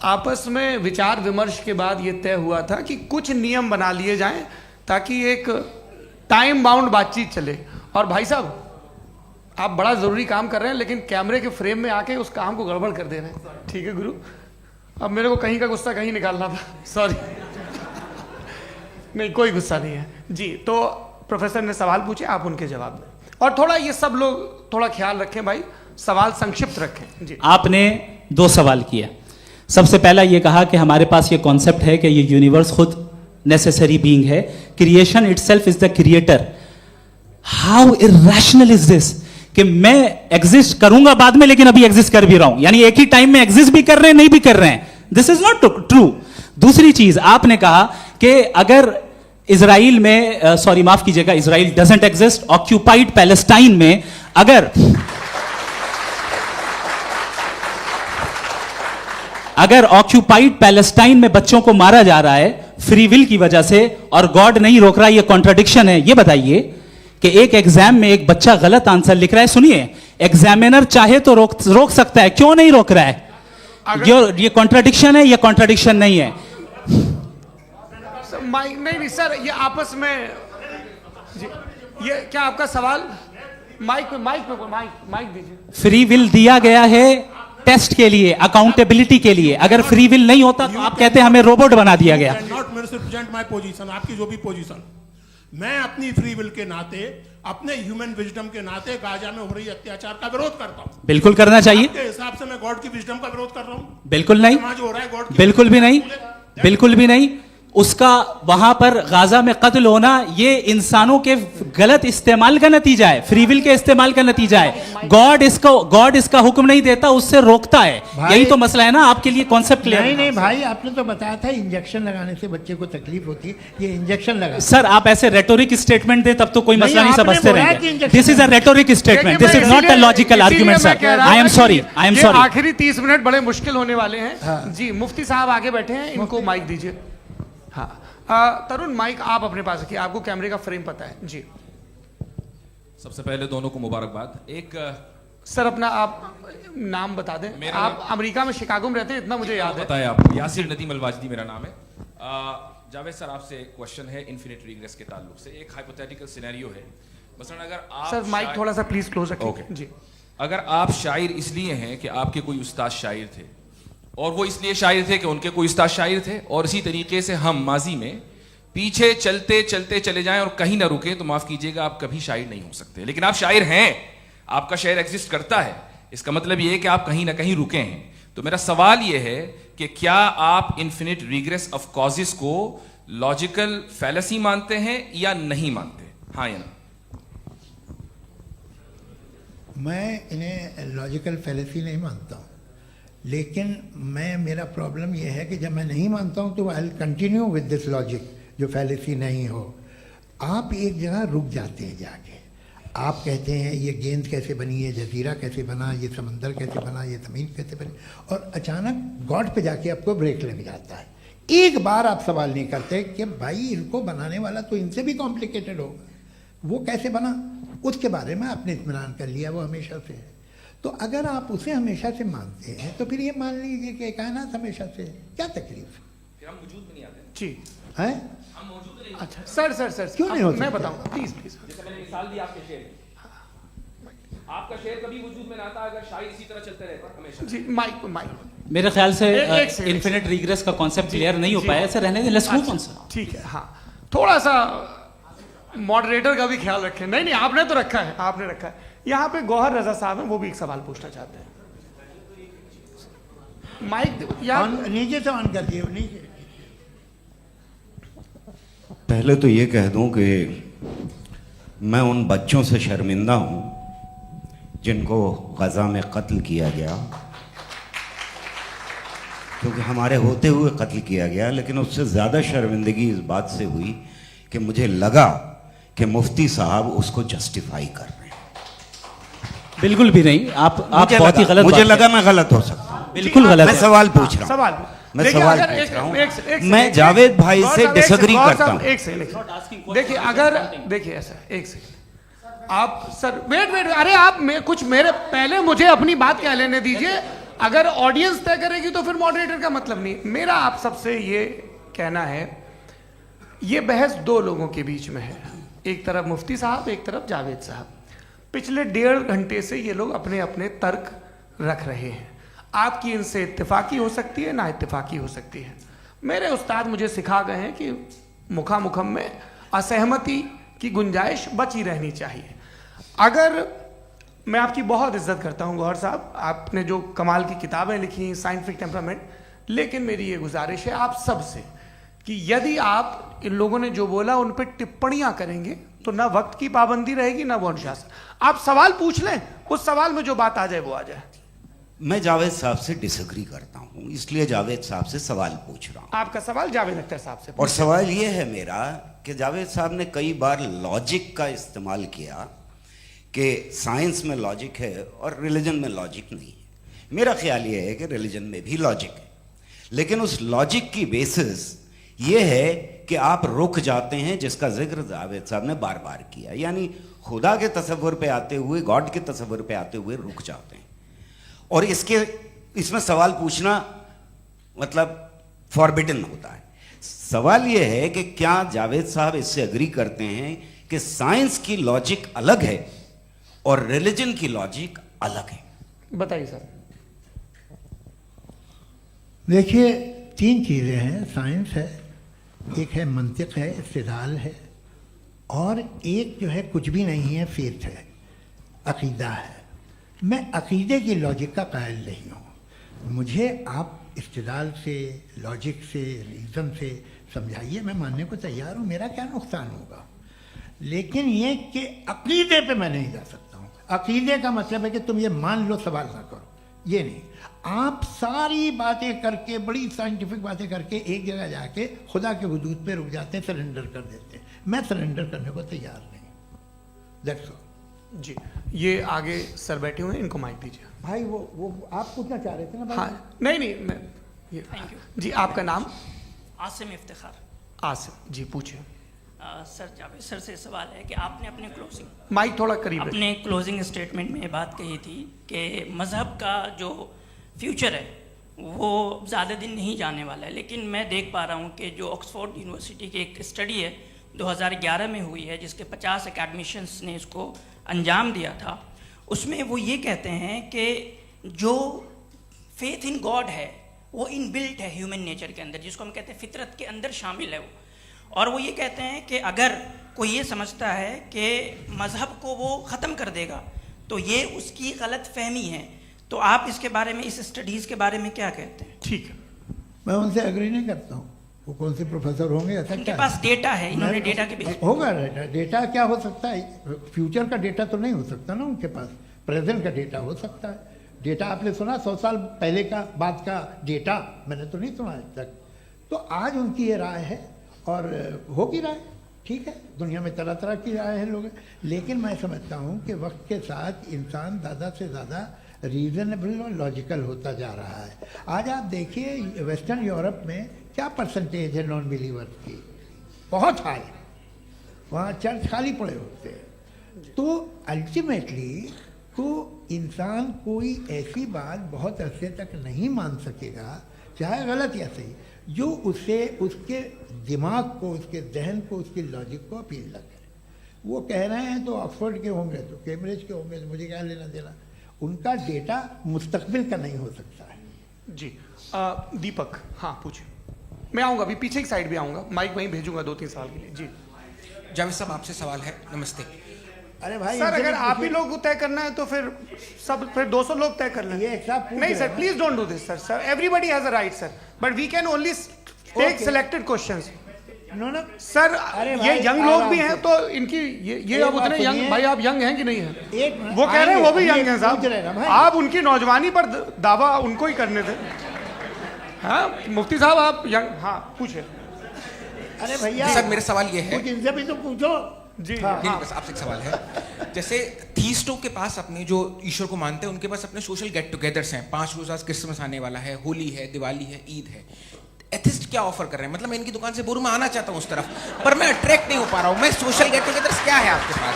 आपस में विचार विमर्श के बाद ये तय हुआ था कि कुछ नियम बना लिए जाएं ताकि एक टाइम बाउंड बातचीत चले। और भाई साहब, आप बड़ा जरूरी काम कर रहे हैं लेकिन कैमरे के फ्रेम में आके उस काम को गड़बड़ कर दे रहे हैं। ठीक है गुरु, अब मेरे को कहीं का गुस्सा कहीं निकालना था, सॉरी। नहीं, कोई गुस्सा नहीं है जी। तो प्रोफेसर ने सवाल पूछे, आप उनके जवाब दें, और थोड़ा ये सब लोग थोड़ा ख्याल रखें भाई, सवाल संक्षिप्त रखें जी। आपने 2 सवाल किए। सबसे पहला ये कहा कि हमारे पास ये कॉन्सेप्ट है कि ये यूनिवर्स खुद नेसेसरी बीइंग है, creation itself is the creator. How irrational is this कि मैं एग्जिस्ट करूंगा बाद में, लेकिन अभी एग्जिस्ट कर भी रहा हूं, यानी एक ही टाइम में एग्जिस्ट भी कर रहे हैं, नहीं भी कर रहे हैं। This is not true. दूसरी चीज आपने कहा कि अगर इजराइल में, सॉरी माफ कीजिएगा, Israel doesn't exist, occupied Palestine में अगर ऑक्यूपाइड पैलेस्टाइन में बच्चों को मारा जा रहा है फ्री विल की वजह से और गॉड नहीं रोक रहा, ये कॉन्ट्राडिक्शन है। ये बताइए कि एक एग्जाम में एक बच्चा गलत आंसर लिख रहा है, सुनिए, एग्जामिनर चाहे तो रोक सकता है, क्यों नहीं रोक रहा है? ये कॉन्ट्राडिक्शन है, ये कॉन्ट्राडिक्शन नहीं है। माइक नहीं सर, ये आपस में जी, ये क्या आपका सवाल? माइक दीजिए। फ्री विल दिया गया है टेस्ट के लिए, अकाउंटेबिलिटी के लिए। अगर फ्री विल नहीं होता तो आप कहते हैं हमें रोबोट बना दिया गया। नॉट मिसरिप्रेजेंट माय पोजीशन, आपकी जो भी पोजीशन, मैं अपनी फ्री विल के नाते, अपने ह्यूमन विजडम के नाते गाजा में हो रही अत्याचार का विरोध करता हूं। बिल्कुल करना चाहिए। आपके हिसाब से मैं गॉड की विजडम का विरोध कर रहा हूं? बिल्कुल नहीं, समाज हो रहा है गॉड की, बिल्कुल भी नहीं, बिल्कुल भी नहीं। उसका वहां पर गाजा में कत्ल होना ये इंसानों के गलत इस्तेमाल का नतीजा है, फ्री विल के इस्तेमाल का नतीजा है। गॉड इसका हुक्म नहीं देता, उससे रोकता है। यही तो मसला है ना, आपके लिए कॉन्सेप्ट क्लियर नहीं नहीं भाई, आपने तो बताया था इंजेक्शन लगाने से बच्चे को तकलीफ होती है, ये इंजेक्शन लगा। सर आप ऐसे रेटोरिक स्टेटमेंट दे तब तो कोई मसला नहीं समझते रहेंगे। This is a rhetoric statement, this is not a logical argument sir. I am sorry, I am sorry. आखिरी 30 मिनट बड़े मुश्किल होने वाले हैं। जी मुफ्ती साहब आगे बैठे हैं, इनको माइक दीजिए। हाँ तरुण, माइक आप अपने पास रखिए, आपको कैमरे का फ्रेम पता है जी। सबसे पहले दोनों को मुबारकबाद। एक सर अपना आप नाम बता दें। आप अमेरिका में शिकागो में रहते हैं, इतना मुझे याद है। बताया आपको, यासिर नदीम अलवाजदी मेरा नाम है। जावेद सर आपसे एक क्वेश्चन है इन्फिनिट रिग्रेस के ताल्लुक से। एक हाइपोथेटिकल सिनेरियो है, मसलन अगर आप सर माइक थोड़ा सा प्लीज क्लोज रखिए जी। अगर आप शायर इसलिए हैं कि आपके कोई उस्ताद शायर थे, और वो इसलिए शायर थे कि उनके कोई उस्ताद शायर थे, और इसी तरीके से हम माजी में पीछे चलते चलते चले जाएं और कहीं ना रुके, तो माफ कीजिएगा आप कभी शायर नहीं हो सकते। लेकिन आप शायर हैं, आपका शायर एग्जिस्ट करता है, इसका मतलब ये है कि आप कहीं ना कहीं रुके हैं। तो मेरा सवाल ये है कि क्या आप इन्फिनिट रिग्रेस ऑफ कॉजेस को लॉजिकल फैलेसी मानते हैं या नहीं मानते? हाँ या ना? मैं इन्हें लॉजिकल फैलेसी नहीं मानता हूँ, लेकिन मेरा प्रॉब्लम यह है कि जब मैं नहीं मानता हूँ तो I will continue with this logic जो फैलेसी नहीं हो। आप एक जगह रुक जाते हैं जाके, आप कहते हैं ये गेंद कैसे बनी, ये जजीरा कैसे बना, ये समंदर कैसे बना, ये ज़मीन कैसे बनी, और अचानक गॉड पे जाके आपको ब्रेक लग जाता है। एक बार आप सवाल नहीं करते कि भाई इनको बनाने वाला तो इनसे भी कॉम्प्लिकेटेड होगा, वो कैसे बना, उसके बारे में आपने इत्मीनान कर लिया, वो हमेशा से है। तो अगर आप उसे हमेशा से मानते हैं तो फिर ये मान लीजिए कि कायनात हमेशा से है, क्या तकलीफ फिर हम वजूद में नहीं आते जी है? हम मौजूद नहीं। अच्छा सर क्यों नहीं हो मैं सकता? बताऊं प्लीज प्लीज। जैसे मैंने मिसाल दी आपके शेर, आपका शेर कभी वजूद में ना आता अगर शायर इसी तरह चलते रहते हमेशा। जी माइक मेरे ख्याल से एक सेकंड। इन्फिनिट रिग्रेस का कॉन्सेप्ट क्लियर नहीं हो पाया, ऐसे रहने दें, लेट्स मूव ऑन सर। ठीक है। हाँ थोड़ा सा मॉडरेटर का भी ख्याल रखें। नहीं आपने तो रखा है, आपने रखा है। यहाँ पे गौहर रजा साहब हैं, वो भी एक सवाल पूछना चाहते हैं। माइक नीचे से ऑन कर दिए, नीचे। पहले तो ये कह दूं कि मैं उन बच्चों से शर्मिंदा हूं जिनको गजा में कत्ल किया गया, क्योंकि हमारे होते हुए कत्ल किया गया। लेकिन उससे ज़्यादा शर्मिंदगी इस बात से हुई कि मुझे लगा कि मुफ्ती साहब उसको जस्टिफाई कर रहे हैं। बिल्कुल भी नहीं, आप बहुत ही गलत। मुझे लगा मैं गलत हो सकता हूं, बिल्कुल गलत मैं है। सवाल पूछ रहा हूं, सवाल मैं सवाल पूछ रहा हूं। मैं जावेद भाई से डिसएग्री करता हूं। एक सेकंड देखिए, अगर देखिए ऐसा एक सेकंड आप सर वेट अरे आप कुछ मेरे पहले मुझे अपनी बात कह लेने दीजिए। अगर ऑडियंस तय करेगी तो फिर मॉडरेटर का मतलब नहीं। मेरा आप सबसे ये कहना है, ये बहस दो लोगों के बीच में है, एक तरफ मुफ्ती साहब, एक तरफ जावेद साहब। पिछले 1.5 घंटे से ये लोग अपने अपने तर्क रख रहे हैं। आपकी इनसे इत्तेफाकी हो सकती है, ना इत्तेफाकी हो सकती है। मेरे उस्ताद मुझे सिखा गए हैं कि मुखामुखम में असहमति की गुंजाइश बची रहनी चाहिए। अगर मैं आपकी बहुत इज्जत करता हूं गौहर साहब, आपने जो कमाल की किताबें लिखी, साइंटिफिक टेम्परामेंट, लेकिन मेरी ये गुजारिश है आप सबसे कि यदि आप इन लोगों ने जो बोला उन पर टिप्पणियां करेंगे तो ना वक्त की पाबंदी रहेगी, ना वो अनुशासन। आप सवाल पूछ लें, उस सवाल में जो बात आ जाए वो आ जाए। मैं जावेद साहब से डिसएग्री करता हूं, इसलिए जावेद साहब से सवाल पूछ रहा हूं। आपका सवाल जावेद अख्तर साहब से। और सवाल ये है मेरा कि जावेद साहब ने कई बार लॉजिक का इस्तेमाल किया कि साइंस में लॉजिक है और रिलीजन में लॉजिक नहीं है। मेरा ख्याल ये है कि रिलीजन में भी लॉजिक है, लेकिन उस लॉजिक की बेसिस ये है कि आप रुक जाते हैं, जिसका जिक्र जावेद साहब ने बार बार किया, यानी खुदा के तसव्वुर पे आते हुए, गॉड के तसव्वुर पे आते हुए रुक जाते हैं। और इसमें सवाल पूछना मतलब फॉरबिडन होता है। सवाल यह है कि क्या जावेद साहब इससे एग्री करते हैं कि साइंस की लॉजिक अलग है और रिलीजन की लॉजिक अलग है? बताइए सर। देखिए, 3 चीज़ें हैं। साइंस है, एक है मंतिक है, इस्तिदलाल है, और एक जो है कुछ भी नहीं है, फेथ है, अकीदा है। मैं अकीदे की लॉजिक का कायल नहीं हूँ। मुझे आप इस्तिदलाल से, लॉजिक से, रीज़न से समझाइए, मैं मानने को तैयार हूँ, मेरा क्या नुकसान होगा। लेकिन ये कि अकीदे पे मैं नहीं जा सकता हूँ। अकीदे का मतलब है कि तुम ये मान लो, सवाल ना करो, ये नहीं। आप सारी बातें करके, बड़ी साइंटिफिक बातें करके एक जगह जाके खुदा के हुदूद पे रुक जाते हैं, सरेंडर कर देते हैं। मैं सरेंडर करने को तैयार नहीं। That's all. जी, ये आगे सर बैठे हुए हैं, इनको माइक दीजिए। भाई वो आप पूछना चाह रहे थे ना भाई? हाँ, नहीं मैं ये, थैंक यू जी, आपका नाम? आसिम इफ्तिखार। आसिफ जी, पूछिए। सर, जावेद सर से सवाल है कि आपने अपने माइक थोड़ा करीब है। अपने क्लोजिंग स्टेटमेंट में ये बात कही थी कि मज़हब का जो फ्यूचर है वो ज़्यादा दिन नहीं जाने वाला है, लेकिन मैं देख पा रहा हूँ कि जो ऑक्सफोर्ड यूनिवर्सिटी की एक स्टडी है 2011 में हुई है, जिसके 50 एकेडमिशियंस ने इसको अंजाम दिया था, उसमें वो ये कहते हैं कि जो फेथ इन गॉड है वो इनबिल्ट है ह्यूमन नेचर के अंदर, जिसको हम कहते हैं फितरत के अंदर शामिल है वो। और वो ये कहते हैं कि अगर कोई ये समझता है कि मज़हब को वो ख़त्म कर देगा तो ये उसकी गलत फहमी है। तो आप इसके बारे में, इस स्टडीज़ के बारे में क्या कहते हैं? ठीक है, मैं उनसे एग्री नहीं करता हूँ। वो कौन से प्रोफेसर होंगे? ऐसा उनके क्या पास डेटा है, इन्होंने डेटा के बेस होगा। डेटा क्या हो सकता है? फ्यूचर का डेटा तो नहीं हो सकता ना उनके पास, प्रेजेंट का डेटा हो सकता है। डेटा आपने सुना 100 साल पहले का बाद का डेटा? मैंने तो नहीं सुना आज तक। तो आज उनकी ये राय है और होगी राय, ठीक है। दुनिया में तरह तरह की राय है लोग, लेकिन मैं समझता हूँ कि वक्त के साथ इंसान ज़्यादा से ज़्यादा रीज़नेबल और लॉजिकल होता जा रहा है। आज आप देखिए वेस्टर्न यूरोप में क्या परसेंटेज है नॉन बिलीवर्स की, बहुत हाई। वहाँ चर्च खाली पड़े होते हैं। तो अल्टीमेटली तो इंसान कोई ऐसी बात बहुत अरसे तक नहीं मान सकेगा, चाहे गलत या सही, जो उसे, उसके दिमाग को, उसके जहन को, उसकी लॉजिक को अपील न करे। वो कह रहे हैं तो ऑक्सफोर्ड के होंगे, तो कैम्ब्रिज के होंगे, तो मुझे क्या लेना देना। उनका डेटा मुस्तकबिल का नहीं हो सकता है। जी, दीपक, हाँ पूछिए। मैं आऊँगा, अभी पीछे की साइड भी आऊँगा, माइक वहीं भेजूंगा 2-3 साल के लिए। जी जावेद साहब, आपसे सवाल है। नमस्ते अरे भाई सर, अगर आप ही लोग तय करना है तो फिर 200 लोग तय कर लें। ये एक साथ पूछ नहीं रहे सर, हैं। Please don't do this sir. Everybody has a right sir, but we can only take selected questions. No sir, अरे ये भाई, यंग लोग आराम भी से। हैं तो इनकी ये अब बात उतने यंग, सुनिए। भाई आप यंग हैं कि नहीं हैं? एक मिनट, वो कह रहे हैं वो भी आएंगे, यंग हैं पूछ रहे हैं साहब। भाई। आप उनकी नौजवानी पर दावा उनको ही करने थे। हाँ मुफ्ती साहब, आप यंग, हाँ पूछे। अरे भैया सर, मेरा सवाल ये है। कुछ इनसे भी तो पूछो। जी हाँ। नहीं, बस आपसे एक सवाल है। जैसे थीस्टों के पास अपने जो ईश्वर को मानते हैं, उनके पास अपने सोशल गेट टुगेदर्स हैं। 5 रोज़ा क्रिसमस आने वाला है, होली है, दिवाली है, ईद है। एथिस्ट क्या ऑफर कर रहे हैं? मतलब मैं इनकी दुकान से बोलूं, मैं आना चाहता हूं उस तरफ, पर मैं अट्रैक्ट नहीं हो पा रहा हूं। मैं सोशल गेट टुगेदर्स क्या है आपके पास?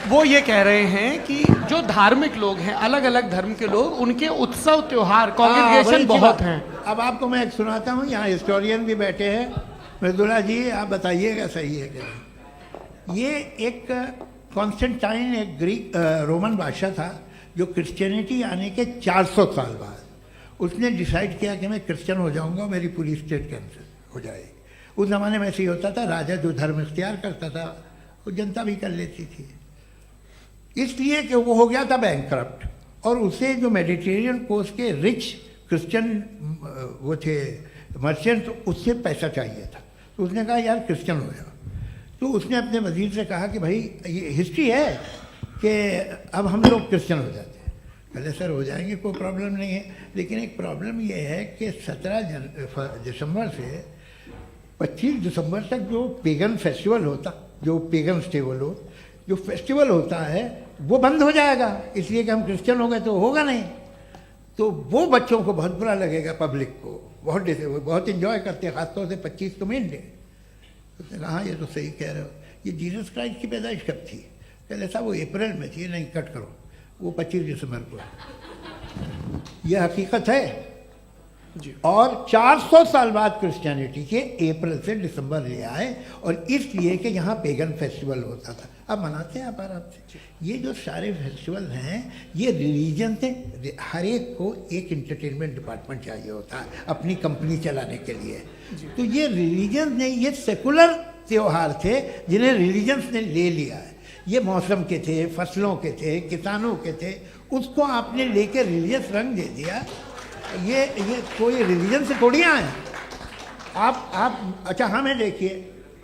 वो ये कह रहे हैं कि जो धार्मिक लोग हैं, अलग अलग धर्म के लोग, उनके उत्सव त्योहार, कॉन्ग्रेगेशन बहुत हैं। अब आपको मैं एक सुनाता हूँ, यहाँ हिस्टोरियन भी बैठे हैं। मृदुला जी, आप बताइएगा सही है क्या? ये एक कॉन्स्टेंटाइन, एक ग्रीक रोमन बादशाह था, जो क्रिश्चियनिटी आने के 400 साल बाद उसने डिसाइड किया कि मैं क्रिश्चियन हो जाऊंगा, मेरी पूरी स्टेट कैंसिल हो जाएगी। उस ज़माने में ऐसे ही होता था, राजा जो धर्म इख्तियार करता था वो जनता भी कर लेती थी, इसलिए कि वो हो गया था बैंकरप्ट। और उसे जो मेडिटेरियन कोस्ट के रिच क्रिश्चियन वो थे मर्चेंट, उससे पैसा चाहिए था। तो उसने कहा यार क्रिश्चियन हो जाओ। तो उसने अपने वजीर से कहा कि भाई ये हिस्ट्री है कि अब हम लोग क्रिश्चियन हो जाते हैं। पहले सर हो जाएंगे, कोई प्रॉब्लम नहीं है, लेकिन एक प्रॉब्लम ये है कि 17 दिसंबर से 25 दिसंबर तक जो पेगन फेस्टिवल होता, जो पेगन फेस्टिवल होता है वो बंद हो जाएगा, इसलिए कि हम क्रिश्चियन हो गए तो होगा नहीं। तो वो बच्चों को बहुत बुरा लगेगा, पब्लिक को बहुत इंजॉय करते हैं, खासतौर से 25 को मेन डे। तो कहना हाँ ये तो सही कह रहे हो, ये जीसस क्राइस्ट की पैदाइश कब थी? कहते साहब वो अप्रैल में थी। नहीं, कट करो, वो 25 दिसंबर को है। ये हकीकत है जी। और 400 साल बाद क्रिश्चियनिटी के अप्रैल से दिसंबर ले आए, और इसलिए कि यहाँ पेगन फेस्टिवल होता था। अब मनाते हैं आप आराम से। ये जो सारे फेस्टिवल हैं ये रिलीजन से, हर एक को एक इंटरटेनमेंट डिपार्टमेंट चाहिए होता है अपनी कंपनी चलाने के लिए। तो ये रिलीजन ने, ये सेकुलर त्योहार थे जिन्हें रिलीजन्स ने ले लिया है। ये मौसम के थे, फसलों के थे, किसानों के थे, उसको आपने लेके रिलीजियस रंग दे दिया। ये कोई रिलीजन से थोड़ी आए आप। अच्छा हमें देखिए,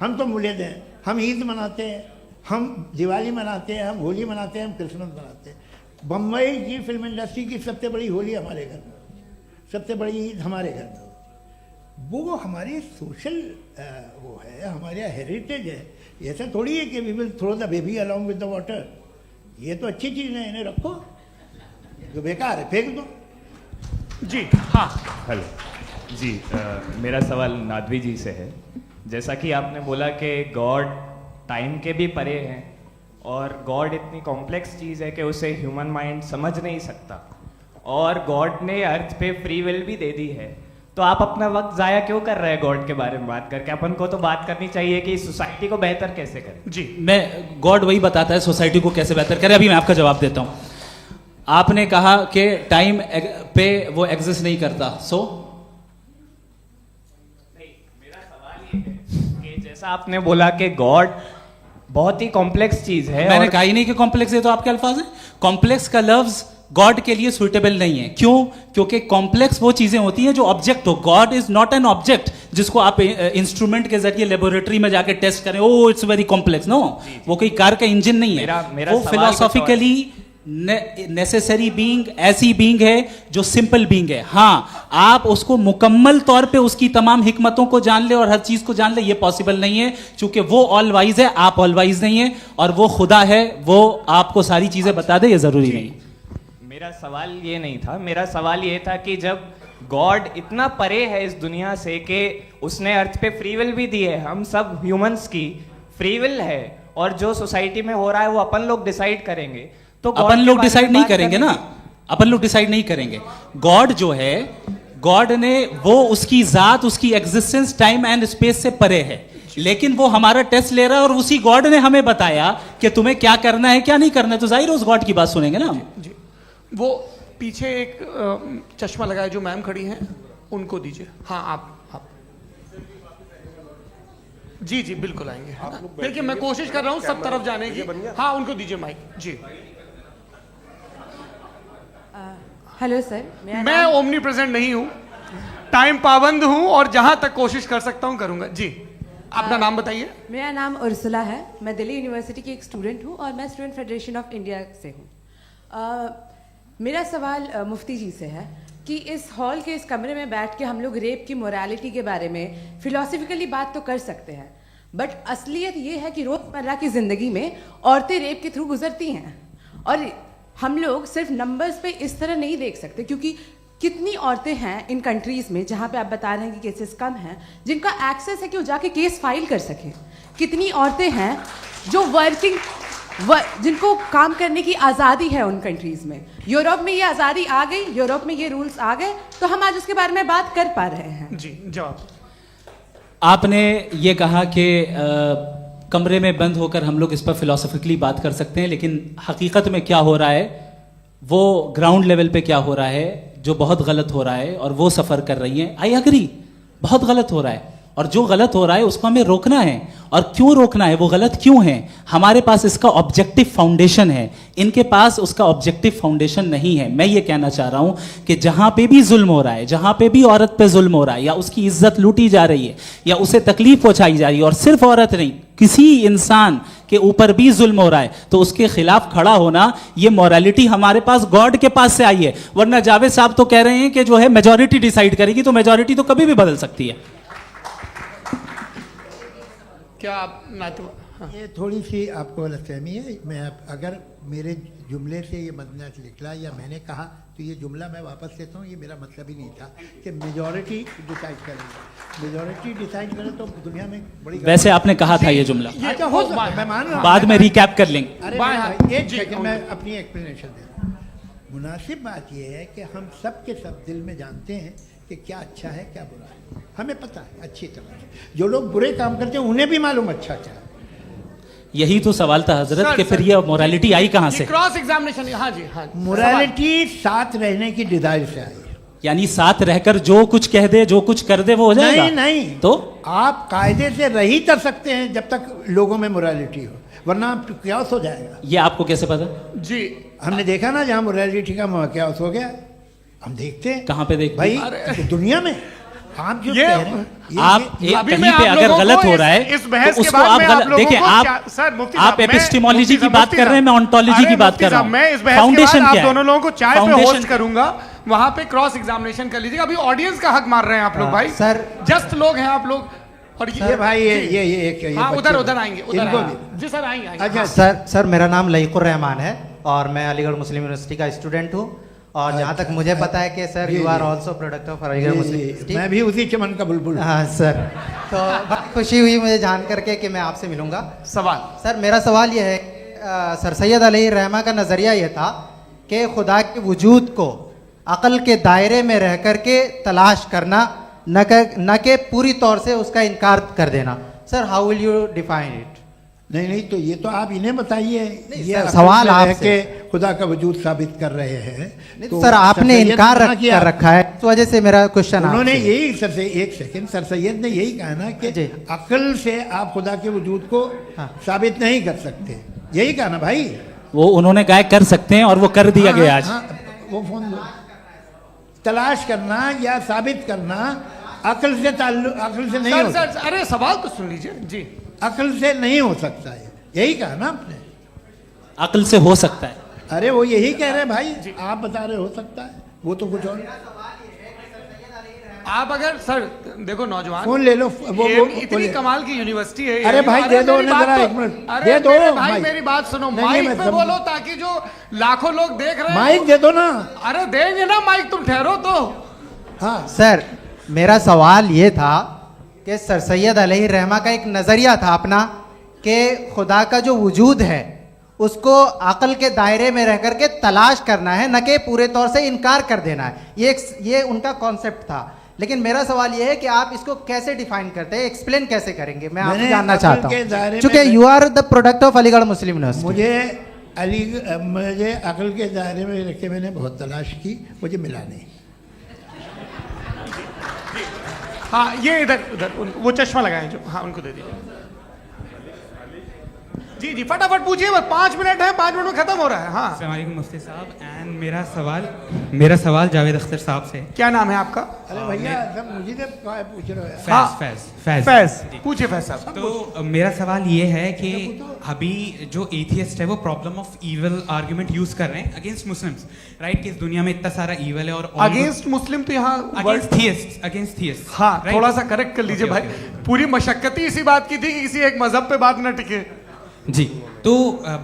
हम तो मुल्द हैं, हम ईद मनाते हैं, हम दिवाली मनाते हैं, हम होली मनाते हैं, हम क्रिसमस मनाते हैं। बम्बई की फिल्म इंडस्ट्री की सबसे बड़ी होली हमारे घर में होती है, सबसे बड़ी ईद हमारे घर में होती है। वो हमारी सोशल वो है, हमारे हेरिटेज है। ऐसा थोड़ी है कि we will throw the baby along with the water. ये तो अच्छी चीज़ है, इन्हें रखो, जो बेकार है फेंक दो। जी हाँ, हेलो जी, मेरा सवाल नादवी जी से है। जैसा कि आपने बोला कि गॉड टाइम के भी परे हैं और गॉड इतनी कॉम्प्लेक्स चीज़ है कि उसे ह्यूमन माइंड समझ नहीं सकता, और गॉड ने अर्थ पे फ्री विल भी दे दी है, तो आप अपना वक्त ज़ाया क्यों कर रहे हैं गॉड के बारे में बात करके? अपन को तो बात करनी चाहिए कि सोसाइटी को बेहतर कैसे करें। जी, मैं गॉड वही बताता है सोसाइटी को कैसे बेहतर करें। अभी मैं आपका जवाब देता हूँ। आपने कहा कि टाइम पे वो एग्जिस्ट नहीं करता, सो नहीं, मेरा सवाल ये है कि जैसा आपने बोला कि गॉड बहुत ही कॉम्प्लेक्स चीज है। मैंने कहा ही नहीं कि कॉम्प्लेक्स है, तो आपके अल्फाज हैं। कॉम्प्लेक्स का लफ्ज गॉड के लिए सुइटेबल नहीं है। क्यों? क्योंकि कॉम्प्लेक्स वो चीजें होती हैं जो ऑब्जेक्ट हो। God is not an object जिसको आप इंस्ट्रूमेंट के जरिए लेबोरेटरी में जाके टेस्ट करें, oh it's very complex. No, वो कोई कार का इंजन नहीं है। मेरा वो फिलोसॉफिकली नेसेसरी बीइंग ऐसी बीइंग है जो सिंपल बीइंग है। हाँ, आप उसको मुकम्मल तौर पे उसकी तमाम हिकमतों को जान ले और हर चीज को जान ले, ये पॉसिबल नहीं है, क्योंकि वो ऑल वाइज है, आप ऑल वाइज नहीं है, और वो खुदा है, वो आपको सारी चीजें बता दे, ये जरूरी नहीं। मेरा सवाल ये नहीं था, मेरा सवाल ये था कि जब गॉड इतना परे है इस दुनिया से कि उसने अर्थ पे फ्री विल भी दी है, हम सब ह्यूमंस की फ्री विल है, और जो सोसाइटी में हो रहा है वो अपन लोग डिसाइड करेंगे, तो अपन लोग डिसाइड नहीं करेंगे ना, अपन लोग डिसाइड नहीं करेंगे। गॉड जो है, गॉड ने वो उसकी जात, उसकी एग्जिस्टेंस टाइम एंड स्पेस से परे है, लेकिन वो हमारा टेस्ट ले रहा है और उसी गॉड ने हमें बताया कि तुम्हें क्या करना है क्या नहीं करना है, तो जाहिर है उस गॉड की बात सुनेंगे ना। जी, वो पीछे एक चश्मा लगाए जो मैम खड़ी हैं, उनको दीजिए। हाँ, आप जी जी बिल्कुल आएंगे। देखिए मैं कोशिश कर रहा हूँ सब तरफ जाने की। हाँ, उनको दीजिए माइक। जी, हेलो सर, मैं ओमनी प्रेजेंट नहीं हूँ, टाइम पाबंद हूँ, और जहां तक कोशिश कर सकता हूँ करूंगा। जी, अपना नाम बताइए। मेरा नाम उर्सुला है, मैं दिल्ली यूनिवर्सिटी की एक स्टूडेंट हूँ और मैं स्टूडेंट फेडरेशन ऑफ इंडिया से हूँ। मेरा सवाल मुफ्ती जी से है कि इस हॉल के इस कमरे में बैठ के हम लोग रेप की मोरालिटी के बारे में फिलोसफिकली बात तो कर सकते हैं, बट असलियत ये है कि रोज़मर्रा की ज़िंदगी में औरतें रेप के थ्रू गुजरती हैं, और हम लोग सिर्फ नंबर्स पे इस तरह नहीं देख सकते, क्योंकि कितनी औरतें हैं इन कंट्रीज़ में जहाँ पे आप बता रहे हैं कि केसेस कम हैं, जिनका एक्सेस है कि वो जाके केस फाइल कर सकें। कितनी औरतें हैं जो जिनको काम करने की आज़ादी है उन कंट्रीज़ में। यूरोप में ये आज़ादी आ गई, यूरोप में ये रूल्स आ गए, तो हम आज उसके बारे में बात कर पा रहे हैं। जी, जवाब। आपने ये कहा कि कमरे में बंद होकर हम लोग इस पर फिलोसफिकली बात कर सकते हैं, लेकिन हकीकत में क्या हो रहा है, वो ग्राउंड लेवल पे क्या हो रहा है, जो बहुत गलत हो रहा है, और वो सफ़र कर रही हैं। आई एग्री, बहुत गलत हो रहा है, और जो गलत हो रहा है उसको हमें रोकना है। और क्यों रोकना है, वो गलत क्यों है? हमारे पास इसका ऑब्जेक्टिव फाउंडेशन है, इनके पास उसका ऑब्जेक्टिव फाउंडेशन नहीं है। मैं ये कहना चाह रहा हूं कि जहां पे भी जुल्म हो रहा है, जहां पे भी औरत पे जुल्म हो रहा है, या उसकी इज्जत लूटी जा रही है, या उसे तकलीफ पहुंचाई जा रही है, और सिर्फ औरत नहीं, किसी इंसान के ऊपर भी जुल्म हो रहा है, तो उसके खिलाफ खड़ा होना, ये मॉरलिटी हमारे पास गॉड के पास से आई है। वरना जावेद साहब तो कह रहे हैं कि जो है मेजॉरिटी डिसाइड करेगी, तो मेजॉरिटी तो कभी भी बदल सकती है। क्या आप ये थोड़ी सी आपको गलतफहमी है। मैं अगर मेरे जुमले से ये मदनस निकला या मैंने कहा तो ये जुमला मैं वापस लेता हूँ, ये मेरा मतलब ही नहीं था कि मेजॉरिटी डिसाइड करेगी। मेजॉरिटी डिसाइड करे तो दुनिया में बड़ी वैसे आपने कहा था ये जुमला, अच्छा हो सकता है, मैं मान रहा हूँ। बाद में रिकैप कर लेंगे। अरे भाई, एक सेकंड मैं अपनी एक्सप्लेनेशन दे रहा हूँ। मुनासिब बात यह है कि हम सब के सब दिल में जानते हैं कि क्या अच्छा है क्या बुरा है, हमें पता है अच्छी तरह से। जो लोग बुरे काम करते हैं उन्हें भी मालूम अच्छा क्या है। यही तो सवाल था हजरत कि फिर ये मोरालिटी आई कहाँ से? क्रॉस एग्जामिनेशन, हाँ जी हाँ। मोरालिटी साथ रहने की डिजायर से आई, यानी साथ रहकर जो कुछ कह दे जो कुछ कर दे वो हो जाएगा? नहीं नहीं, तो आप कायदे से रही कर सकते हैं जब तक लोगों में मोरालिटी हो, वरना क्यास हो जाएगा। ये आपको कैसे पता? जी हमने देखा ना, जहाँ मोरालिटी का क्यास हो गया, हम देखते हैं। कहाँ पे देख भाई दुनिया में आप जो कह रहे हैं, आप कहीं पे अगर गलत हो रहा है तो उसको आप गलत देखिए। आप एपिस्टेमोलॉजी की बात कर रहे हैं, मैं ऑन्टोलॉजी की बात कर रहा हूं। मैं इस बहस के बाद आप दोनों लोगों को चाय पे होस्ट करूंगा, वहां पे क्रॉस एग्जामिनेशन कर लीजिएगा। अभी ऑडियंस का हक मार रहे हैं आप लोग भाई, सर जस्ट लोग हैं आप लोग। और ये भाई ये हाँ उधर आएंगे, जी सर आएंगे। अच्छा सर मेरा नाम लईकुर रहमान है और मैं अलीगढ़ मुस्लिम यूनिवर्सिटी का स्टूडेंट हूँ। और जहाँ तक मुझे पता है कि sir you are also product of Aligarh Muslim University. मैं भी उसी चमन का बुलबुल। हाँ सर, तो बहुत खुशी हुई मुझे जान करके कि मैं आपसे मिलूंगा। सवाल सर मेरा सवाल यह है, सर सैयद अलैहि रहमा का नज़रिया यह था कि खुदा के वजूद को अक़ल के दायरे में रह कर के तलाश करना, न कि पूरी तौर से उसका इनकार कर देना। Sir how will you define it? नहीं तो ये तो आप इन्हें बताइए। ये सवाल आपसे खुदा का वजूद साबित कर रहे हैं तो सर आपने इनकार कर रखा है, इस वजह से मेरा क्वेश्चन उन्होंने यही सर से एक सेकंड सर सैयद ने यही कहा ना कि अक्ल से आप खुदा के वजूद को साबित नहीं कर सकते, यही कहा ना भाई। वो उन्होंने कहा कर सकते हैं और वो कर दिया गया आज। वो फोन तलाश करना या साबित करना अक्ल से अक्ल से नहीं हो सकता। अरे सवाल तो सुन लीजिए जी। अक्ल से नहीं हो सकता है, यही कहा ना आपने। अक्ल से हो सकता है, अरे वो यही कह रहे हैं भाई, आप बता रहे हो सकता है, वो तो कुछ और। आप अगर सर देखो नौजवान फोन ले लो, वो इतनी कमाल की यूनिवर्सिटी है। अरे भाई दे दो ना जरा, एक मिनट दे दो भाई, मेरी बात सुनो, माइक पे बोलो ताकि जो लाखों लोग देख रहे हैं। माइक दे दो ना। अरे देंगे ना माइक, तुम ठहरो तो। हाँ सर मेरा सवाल ये था कि सर सैयद अलैहि रहमा का एक नज़रिया था अपना कि खुदा का जो वजूद है उसको अक़ल के दायरे में रह करके तलाश करना है, न कि पूरे तौर से इनकार कर देना है। ये उनका कॉन्सेप्ट था। लेकिन मेरा सवाल ये है कि आप इसको कैसे डिफाइन करते हैं, एक्सप्लेन कैसे करेंगे? मैं आपसे जानना चाहता हूँ, क्योंकि you are the product of Aligarh Muslim University. मुझे अक़ल के दायरे में रख के मैंने बहुत तलाश की, मुझे मिला नहीं। हाँ ये इधर वो चश्मा लगाए जो, हाँ उनको दे दीजिए। जी जी फटाफट पूछिए, बस 5 मिनट है, 5 मिनट में खत्म हो रहा है। हाँ अस्सलाम वालेकुम मुफ्ती साहब। एंड मेरा सवाल जावेद अख्तर साहब से। क्या नाम है आपका? अरे भैया सब मुझे पूछ रहे हो। फैज पूछिए फैज साहब। तो मेरा सवाल ये है कि अभी जो एथियस्ट है वो problem of evil argument use कर रहे हैं अगेंस्ट मुस्लिम्स, राइट? कि इस दुनिया में इतना सारा ईविल है और अगेंस्ट मुस्लिम तो यहाँ अगेंस्ट थियस्ट। हाँ थोड़ा सा करेक्ट कर लीजिए भाई, पूरी मशक्कत ही इसी बात की थी कि किसी एक मजहब पे बात न टिके। जी तो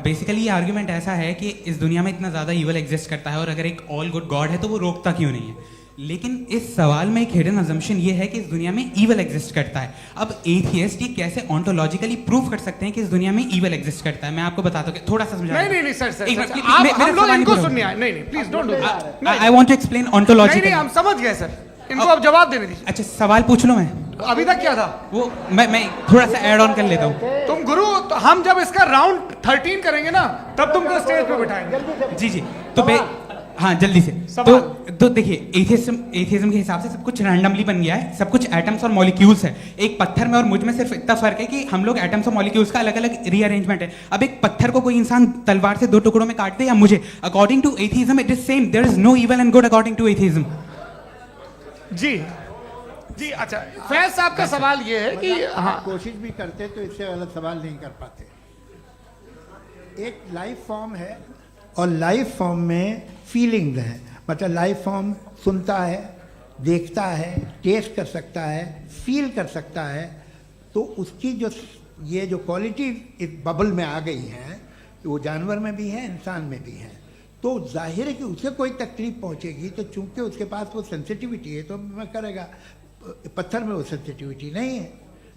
बेसिकली ये आर्ग्यूमेंट ऐसा है कि इस दुनिया में इतना ज़्यादा ईवल एग्जिस्ट करता है और अगर एक ऑल गुड गॉड है तो वो रोकता क्यों नहीं है? लेकिन इस सवाल में एक हिडन अजम्पशन ये है कि इस दुनिया में ईवल एग्जिस्ट करता है। अब एथियस्ट ये कैसे ऑन्टोलॉजिकली प्रूव कर सकते हैं कि इस दुनिया में ईवल एग्जिस्ट करता है? मैं आपको बताता हूँ, थोड़ा सा समझा। नहीं सर हम लोग इनको सुनिए। नहीं please don't do that. I want to explain ontologically. नहीं हम समझ गए सर, इनको अब जवाब देने दीजिए। अच्छा सवाल पूछ लो। मैं अभी तक क्या था वो मैं थोड़ा सा ऐड ऑन कर लेता हूँ। तुम गुरु, तो हम जब इसका राउंड 13 करेंगे ना तब तुमको स्टेज पे बिठाएंगे। जी तो हाँ जल्दी से। तो देखिए एथियज्म के हिसाब से सब कुछ रैंडमली बन गया है, सब कुछ एटम्स और मॉलिक्यूल्स है। एक पत्थर में और मुझ में सिर्फ इतना फर्क है कि हम लोग एटम्स और मॉलिक्यूल्स का अलग अलग रीअरेंजमेंट है। अब एक पत्थर को कोई इंसान तलवार से 2 टुकड़ों में काट दे या मुझे, according to atheism it is same. There is no evil and good according to atheism. जी अच्छा फैज साहब का सवाल ये है कि हाँ कोशिश भी करते तो इससे गलत सवाल नहीं कर पाते। एक लाइफ फॉर्म है और लाइफ फॉर्म में फीलिंग्स हैं, मतलब लाइफ फॉर्म सुनता है, देखता है, टेस्ट कर सकता है, फील कर सकता है, तो उसकी जो ये जो क्वालिटी इस बबल में आ गई हैं वो जानवर में भी है, इंसान में भी है, तो जाहिर है कि उसे कोई तकलीफ पहुंचेगी, तो चूंकि उसके पास वो सेंसिटिविटी है तो मैं करेगा, पत्थर में वो सेंसिटिविटी नहीं है।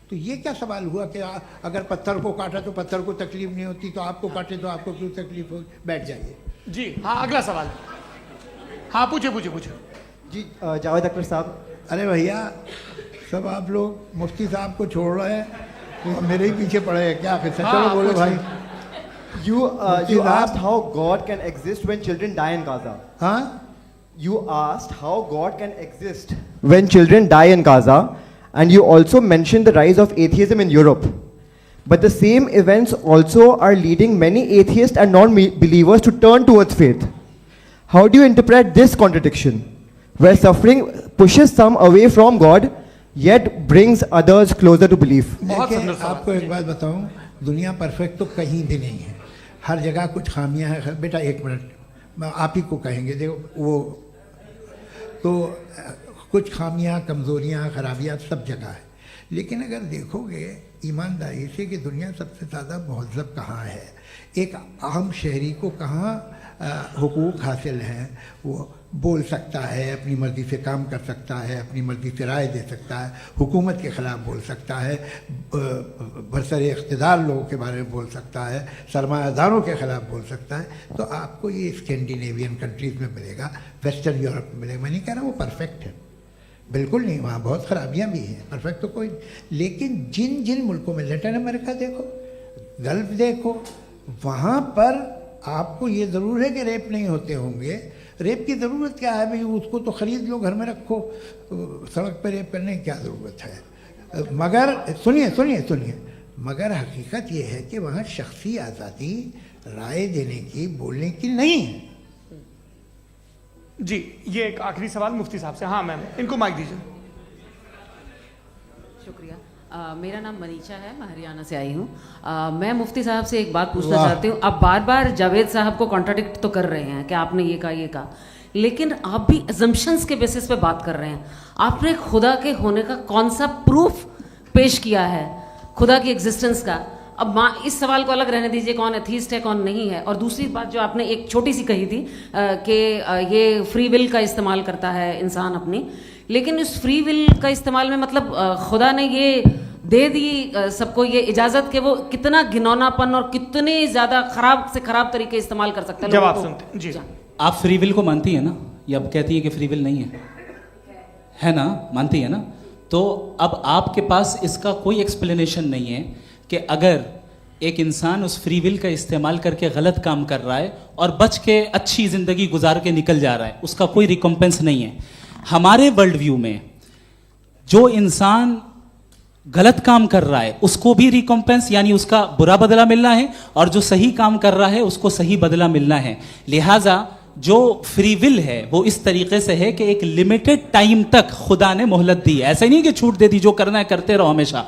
तो ये क्या सवाल हुआ कि अगर पत्थर को काटा तो पत्थर को तकलीफ नहीं होती, तो आपको काटे तो आपको क्यों तकलीफ हो? बैठ जाइए जी। हाँ, अगला सवाल। हाँ, पूछे पूछे पूछे जी। जावेद अख्तर साहब। अरे भैया, सब आप लोग मुफ्ती साहब को छोड़ रहे हैं, तो मेरे ही पीछे पड़े हैं क्या? फिर चलो बोलो भाई। You asked how God can exist when children die in Gaza. हाँ? You asked how God can exist when children die in Gaza, and you also mentioned the rise of atheism in Europe. But the same events also are leading many atheists and non-believers to turn towards faith. How do you interpret this contradiction, where suffering pushes some away from God, yet brings others closer to belief? देखिए, आपको एक बात बताऊं, दुनिया perfect तो कहीं भी नहीं है, हर जगह कुछ खामियां हैं। बेटा एक मिनट, मैं आप ही को कहेंगे, देखो वो तो कुछ खामियां, कमज़ोरियां, खराबियां सब जगह है। लेकिन अगर देखोगे ईमानदारी से कि दुनिया सबसे ज़्यादा महज़ब कहाँ है, एक आम शहरी को कहाँ हुकूक हासिल हैं, वो बोल सकता है, अपनी मर्ज़ी से काम कर सकता है, अपनी मर्ज़ी से राय दे सकता है, हुकूमत के ख़िलाफ़ बोल सकता है, बरसरे इक़्तिदार लोगों के बारे में बोल सकता है, सरमायादारों के ख़िलाफ़ बोल सकता है। तो आपको ये स्कैंडिनेवियन कंट्रीज़ में मिलेगा, वेस्टर्न यूरोप में मिलेगा। मैं नहीं कह रहा वो परफेक्ट है, बिल्कुल नहीं, वहाँ बहुत ख़राबियाँ भी हैं, परफेक्ट तो कोई। लेकिन जिन जिन मुल्कों में, लैटिन अमेरिका देखो, गल्फ़ देखो, वहाँ पर आपको ये ज़रूर है कि रेप नहीं होते होंगे। रेप की ज़रूरत क्या है भाई? उसको तो ख़रीद लो, घर में रखो, सड़क पर रेप करने की क्या ज़रूरत है? मगर सुनिए सुनिए सुनिए, मगर हकीकत ये है कि वहाँ शख्सी आज़ादी राय देने की, बोलने की नहीं है। जी, ये एक आखिरी सवाल मुफ्ती साहब से। हाँ मैम, इनको माइक दीजिए। शुक्रिया। मेरा नाम मनीषा है, मैं हरियाणा से आई हूँ। मैं मुफ्ती साहब से एक बात पूछना चाहती हूँ। आप बार बार जावेद साहब को कॉन्ट्राडिक्ट तो कर रहे हैं कि आपने ये कहा, लेकिन आप भी अजम्पशंस के बेसिस पे बात कर रहे हैं। आपने खुदा के होने का कौन सा प्रूफ पेश किया है, खुदा की एग्जिस्टेंस का? अब इस सवाल को अलग रहने दीजिए, कौन एथीस्ट है कौन नहीं है। और दूसरी बात जो आपने एक छोटी सी कही थी कि ये फ्री विल का इस्तेमाल करता है इंसान अपनी, लेकिन इस फ्री विल का इस्तेमाल में मतलब खुदा ने ये दे दी सबको ये इजाज़त कि वो कितना घिनौनापन और कितने ज़्यादा ख़राब से ख़राब तरीके इस्तेमाल कर सकते हैं। जवाब सुनते जी। आप फ्री विल को मानती है ना, या अब कहती है कि फ्री विल नहीं है ना? मानती है ना? तो अब आपके पास इसका कोई एक्सप्लेनेशन नहीं है कि अगर एक इंसान उस फ्री विल का इस्तेमाल करके गलत काम कर रहा है और बच के अच्छी ज़िंदगी गुजार के निकल जा रहा है, उसका कोई रिकम्पेंस नहीं है। हमारे वर्ल्ड व्यू में जो इंसान गलत काम कर रहा है उसको भी रिकम्पेंस यानी उसका बुरा बदला मिलना है, और जो सही काम कर रहा है उसको सही बदला मिलना है। लिहाजा जो फ्री विल है वो इस तरीके से है कि एक लिमिटेड टाइम तक खुदा ने मोहलत दी है। ऐसा नहीं कि छूट दे दी, जो करना है करते रहो हमेशा।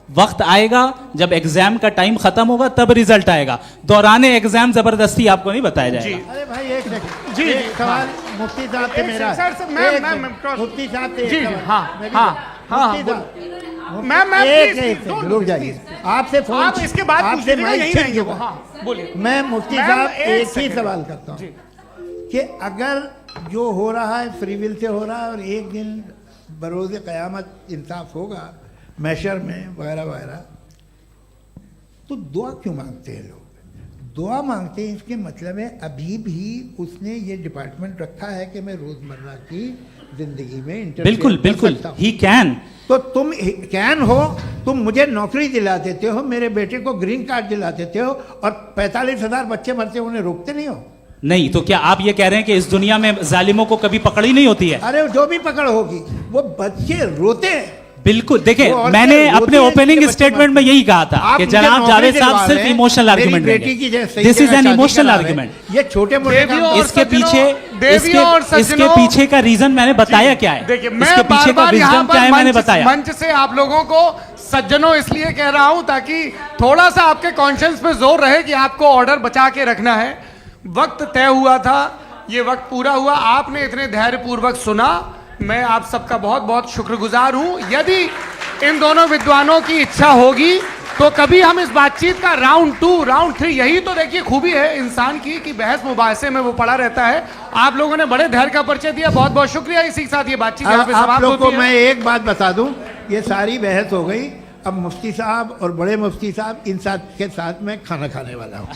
वक्त आएगा जब एग्जाम का टाइम खत्म होगा तब रिजल्ट आएगा, दौराने एग्जाम जबरदस्ती आपको नहीं बताया जाएगा। अरे भाई एक सेकंड जी, सवाल मुफ्ती साहब से मेरा, मुफ्ती साहब से जी। हाँ हाँ हाँ, मैम रुक जाइए, आपसे फोन, आप इसके बाद आपसे यहीं रहेंगे वो। हाँ बोलिए। मैं मुफ्ती साहब एक ही सवाल करता हूँ कि अगर जो हो रहा है फ्री विल से हो रहा है और एक दिन बरोज़ क़यामत इंसाफ होगा मैशर में वगैरह वगैरह, तो दुआ क्यों मांगते हैं लोग? दुआ मांगते हैं इसके मतलब है अभी भी उसने ये डिपार्टमेंट रखा है कि मैं रोज़मर्रा की ज़िंदगी में बिल्कुल बिल्कुल ही कैन। तो तुम कैन हो, तुम मुझे नौकरी दिला देते हो, मेरे बेटे को ग्रीन कार्ड दिला देते हो, और 45,000 बच्चे मरते हो, उन्हें रोकते नहीं हो। नहीं तो क्या आप ये कह रहे हैं कि इस दुनिया में जालिमों को कभी पकड़ ही नहीं होती है? अरे जो भी पकड़ होगी वो बच्चे रोते हैं। बिल्कुल, देखें मैंने अपने ओपनिंग स्टेटमेंट में यही कहा था कि जनाब जावेद साहब सिर्फ इमोशनल आर्गुमेंट देंगे। This is an emotional argument. ये छोटे मोटे इसके पीछे का रीजन मैंने बताया क्या है, इसके पीछे का विजडम क्या है मैंने बताया। मंच से आप लोगों को सज्जनों इसलिए कह रहा हूं ताकि थोड़ा सा आपके कॉन्शियस पे जोर रहे कि आपको ऑर्डर बचा के रखना है। वक्त तय हुआ था, ये वक्त पूरा हुआ, आपने इतने धैर्यपूर्वक सुना, मैं आप सबका बहुत बहुत शुक्रगुजार हूं। यदि इन दोनों विद्वानों की इच्छा होगी तो कभी हम इस बातचीत का राउंड 2 राउंड 3, यही तो देखिए खूबी है इंसान की कि बहस मुबाहसे में वो पड़ा रहता है। आप लोगों ने बड़े धैर्य का परिचय दिया, बहुत बहुत शुक्रिया। इसी के साथ ये बातचीत यहाँ पे आप समाप्त लोग को होती है। मैं एक बात बता दूं, ये सारी बहस हो गई, अब मुफ्ती साहब और बड़े मुफ्ती साहब इन साथ के साथ में खाना खाने वाला हूँ।